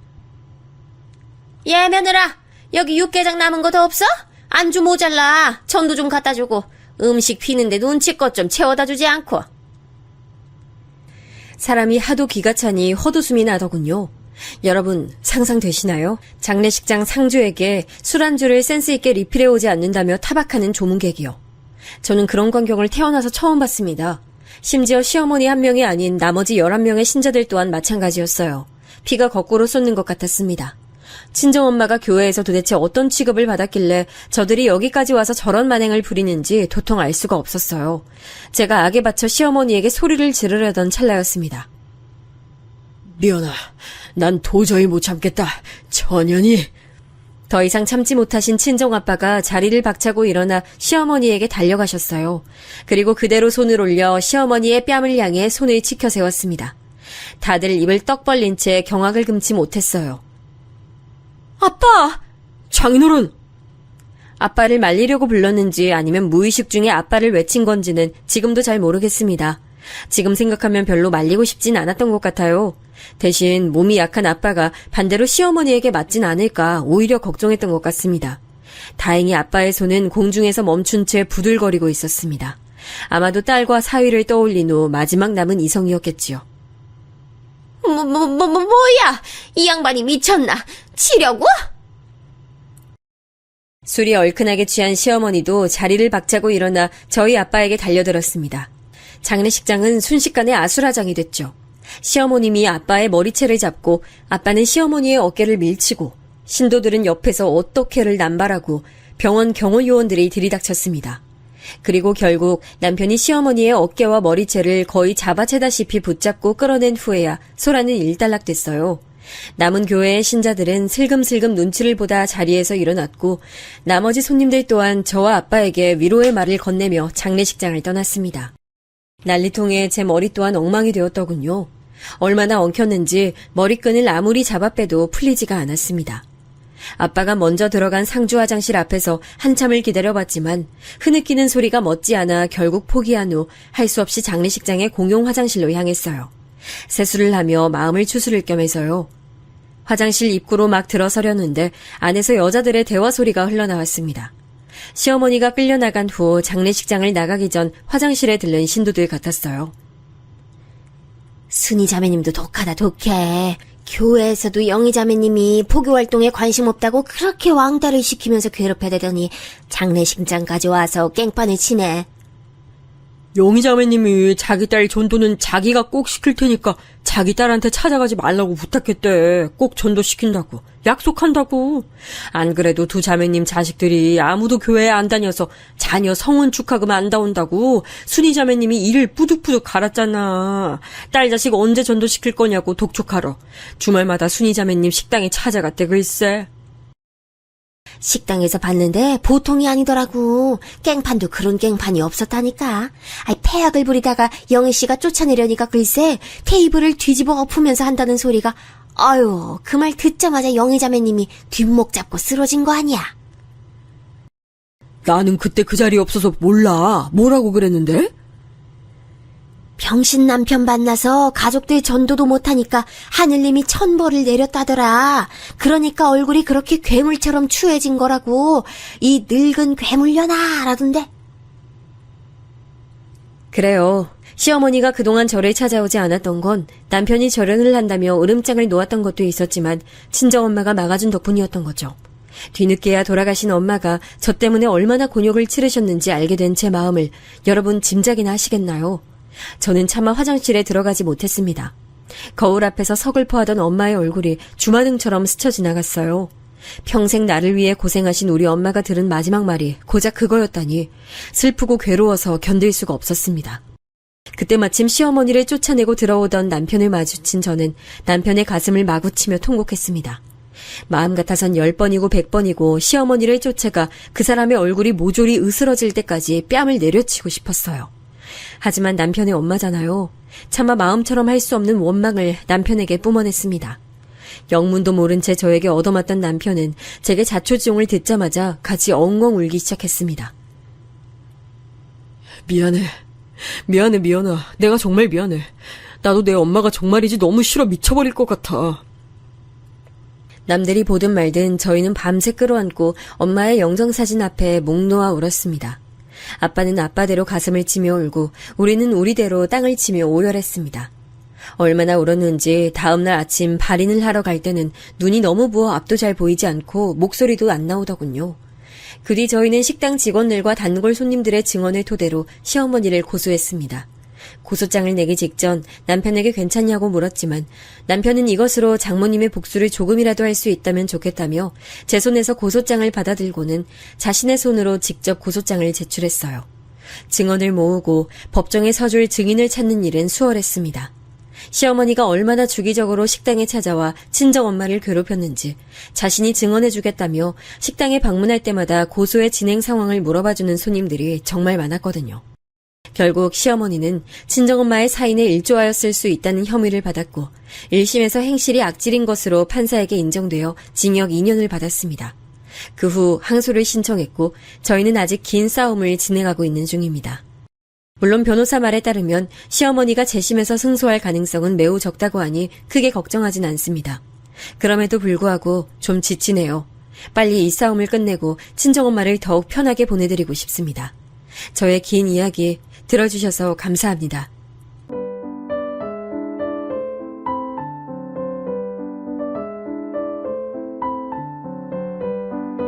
Speaker 5: 예, 며느라. 여기 육개장 남은 거 더 없어? 안주 모자라. 전도 좀 갖다 주고. 음식 피는데 눈치껏 좀 채워다 주지 않고.
Speaker 3: 사람이 하도 기가 차니 헛웃음이 나더군요. 여러분 상상되시나요? 장례식장 상주에게 술안주를 센스있게 리필해오지 않는다며 타박하는 조문객이요. 저는 그런 광경을 태어나서 처음 봤습니다. 심지어 시어머니 한 명이 아닌 나머지 11명의 신자들 또한 마찬가지였어요. 피가 거꾸로 쏟는 것 같았습니다. 친정엄마가 교회에서 도대체 어떤 취급을 받았길래 저들이 여기까지 와서 저런 만행을 부리는지 도통 알 수가 없었어요. 제가 악에 받쳐 시어머니에게 소리를 지르려던 찰나였습니다.
Speaker 4: 미연아, 난 도저히 못 참겠다. 천연이.
Speaker 3: 더 이상 참지 못하신 친정아빠가 자리를 박차고 일어나 시어머니에게 달려가셨어요. 그리고 그대로 손을 올려 시어머니의 뺨을 향해 손을 치켜 세웠습니다. 다들 입을 떡 벌린 채 경악을 금치 못했어요.
Speaker 4: 아빠! 장인어른!
Speaker 3: 아빠를 말리려고 불렀는지 아니면 무의식 중에 아빠를 외친 건지는 지금도 잘 모르겠습니다. 지금 생각하면 별로 말리고 싶진 않았던 것 같아요. 대신 몸이 약한 아빠가 반대로 시어머니에게 맞진 않을까 오히려 걱정했던 것 같습니다. 다행히 아빠의 손은 공중에서 멈춘 채 부들거리고 있었습니다. 아마도 딸과 사위를 떠올린 후 마지막 남은 이성이었겠지요.
Speaker 5: 뭐야? 이 양반이 미쳤나? 치려고?
Speaker 3: 술이 얼큰하게 취한 시어머니도 자리를 박차고 일어나 저희 아빠에게 달려들었습니다. 장례식장은 순식간에 아수라장이 됐죠. 시어머님이 아빠의 머리채를 잡고 아빠는 시어머니의 어깨를 밀치고 신도들은 옆에서 어떻게를 남발하고 병원 경호요원들이 들이닥쳤습니다. 그리고 결국 남편이 시어머니의 어깨와 머리채를 거의 잡아채다시피 붙잡고 끌어낸 후에야 소란은 일단락됐어요. 남은 교회의 신자들은 슬금슬금 눈치를 보다 자리에서 일어났고 나머지 손님들 또한 저와 아빠에게 위로의 말을 건네며 장례식장을 떠났습니다. 난리통에 제 머리 또한 엉망이 되었더군요. 얼마나 엉켰는지 머리끈을 아무리 잡아빼도 풀리지가 않았습니다. 아빠가 먼저 들어간 상주 화장실 앞에서 한참을 기다려봤지만 흐느끼는 소리가 멋지않아 결국 포기한 후 할 수 없이 장례식장의 공용 화장실로 향했어요. 세수를 하며 마음을 추스를 겸해서요. 화장실 입구로 막 들어서려는데 안에서 여자들의 대화 소리가 흘러나왔습니다. 시어머니가 끌려나간 후 장례식장을 나가기 전 화장실에 들른 신도들 같았어요.
Speaker 5: 순이 자매님도 독하다, 독해. 교회에서도 영희 자매님이 포교 활동에 관심 없다고 그렇게 왕따를 시키면서 괴롭혀대더니 장례식장까지 와서 깽판을 치네.
Speaker 4: 영희 자매님이 자기 딸 전도는 자기가 꼭 시킬 테니까 자기 딸한테 찾아가지 말라고 부탁했대. 꼭 전도시킨다고. 약속한다고. 안 그래도 두 자매님 자식들이 아무도 교회에 안 다녀서 자녀 성혼 축하금 안 나온다고 순이 자매님이 이를 뿌득뿌득 갈았잖아. 딸 자식 언제 전도시킬 거냐고 독촉하러. 주말마다 순이 자매님 식당에 찾아갔대 글쎄.
Speaker 5: 식당에서 봤는데 보통이 아니더라고. 깽판도 그런 깽판이 없었다니까. 폐악을 부리다가 영희 씨가 쫓아내려니까 글쎄 테이블을 뒤집어 엎으면서 한다는 소리가 아유 그 말 듣자마자 영희 자매님이 뒷목 잡고 쓰러진 거 아니야.
Speaker 4: 나는 그때 그 자리에 없어서 몰라. 뭐라고 그랬는데?
Speaker 5: 병신 남편 만나서 가족들 전도도 못하니까 하늘님이 천벌을 내렸다더라. 그러니까 얼굴이 그렇게 괴물처럼 추해진 거라고. 이 늙은 괴물려나 라던데.
Speaker 3: 그래요. 시어머니가 그동안 저를 찾아오지 않았던 건 남편이 절연을 한다며 으름장을 놓았던 것도 있었지만 친정엄마가 막아준 덕분이었던 거죠.
Speaker 5: 뒤늦게야 돌아가신 엄마가 저 때문에 얼마나 곤욕을 치르셨는지 알게 된 제 마음을 여러분 짐작이나 하시겠나요? 저는 차마 화장실에 들어가지 못했습니다. 거울 앞에서 서글퍼하던 엄마의 얼굴이 주마등처럼 스쳐 지나갔어요. 평생 나를 위해 고생하신 우리 엄마가 들은 마지막 말이 고작 그거였다니 슬프고 괴로워서 견딜 수가 없었습니다. 그때 마침 시어머니를 쫓아내고 들어오던 남편을 마주친 저는 남편의 가슴을 마구 치며 통곡했습니다. 마음 같아선 10번이고 100번이고 시어머니를 쫓아가 그 사람의 얼굴이 모조리 으스러질 때까지 뺨을 내려치고 싶었어요. 하지만 남편의 엄마잖아요. 차마 마음처럼 할 수 없는 원망을 남편에게 뿜어냈습니다. 영문도 모른 채 저에게 얻어맞던 남편은 제게 자초지종을 듣자마자 같이 엉엉 울기 시작했습니다.
Speaker 4: 미안해. 미안아. 내가 정말 미안해. 나도 내 엄마가 정말이지 너무 싫어 미쳐버릴 것 같아.
Speaker 5: 남들이 보든 말든 저희는 밤새 끌어안고 엄마의 영정사진 앞에 목 놓아 울었습니다. 아빠는 아빠대로 가슴을 치며 울고 우리는 우리대로 땅을 치며 오열했습니다. 얼마나 울었는지 다음날 아침 발인을 하러 갈 때는 눈이 너무 부어 앞도 잘 보이지 않고 목소리도 안 나오더군요. 그 뒤 저희는 식당 직원들과 단골 손님들의 증언을 토대로 시어머니를 고소했습니다. 고소장을 내기 직전 남편에게 괜찮냐고 물었지만 남편은 이것으로 장모님의 복수를 조금이라도 할 수 있다면 좋겠다며 제 손에서 고소장을 받아들고는 자신의 손으로 직접 고소장을 제출했어요. 증언을 모으고 법정에 서줄 증인을 찾는 일은 수월했습니다. 시어머니가 얼마나 주기적으로 식당에 찾아와 친정엄마를 괴롭혔는지 자신이 증언해주겠다며 식당에 방문할 때마다 고소의 진행 상황을 물어봐주는 손님들이 정말 많았거든요. 결국 시어머니는 친정엄마의 사인에 일조하였을 수 있다는 혐의를 받았고 1심에서 행실이 악질인 것으로 판사에게 인정되어 징역 2년을 받았습니다. 그 후 항소를 신청했고 저희는 아직 긴 싸움을 진행하고 있는 중입니다. 물론 변호사 말에 따르면 시어머니가 재심에서 승소할 가능성은 매우 적다고 하니 크게 걱정하진 않습니다. 그럼에도 불구하고 좀 지치네요. 빨리 이 싸움을 끝내고 친정엄마를 더욱 편하게 보내드리고 싶습니다. 저의 긴 이야기 들어주셔서 감사합니다.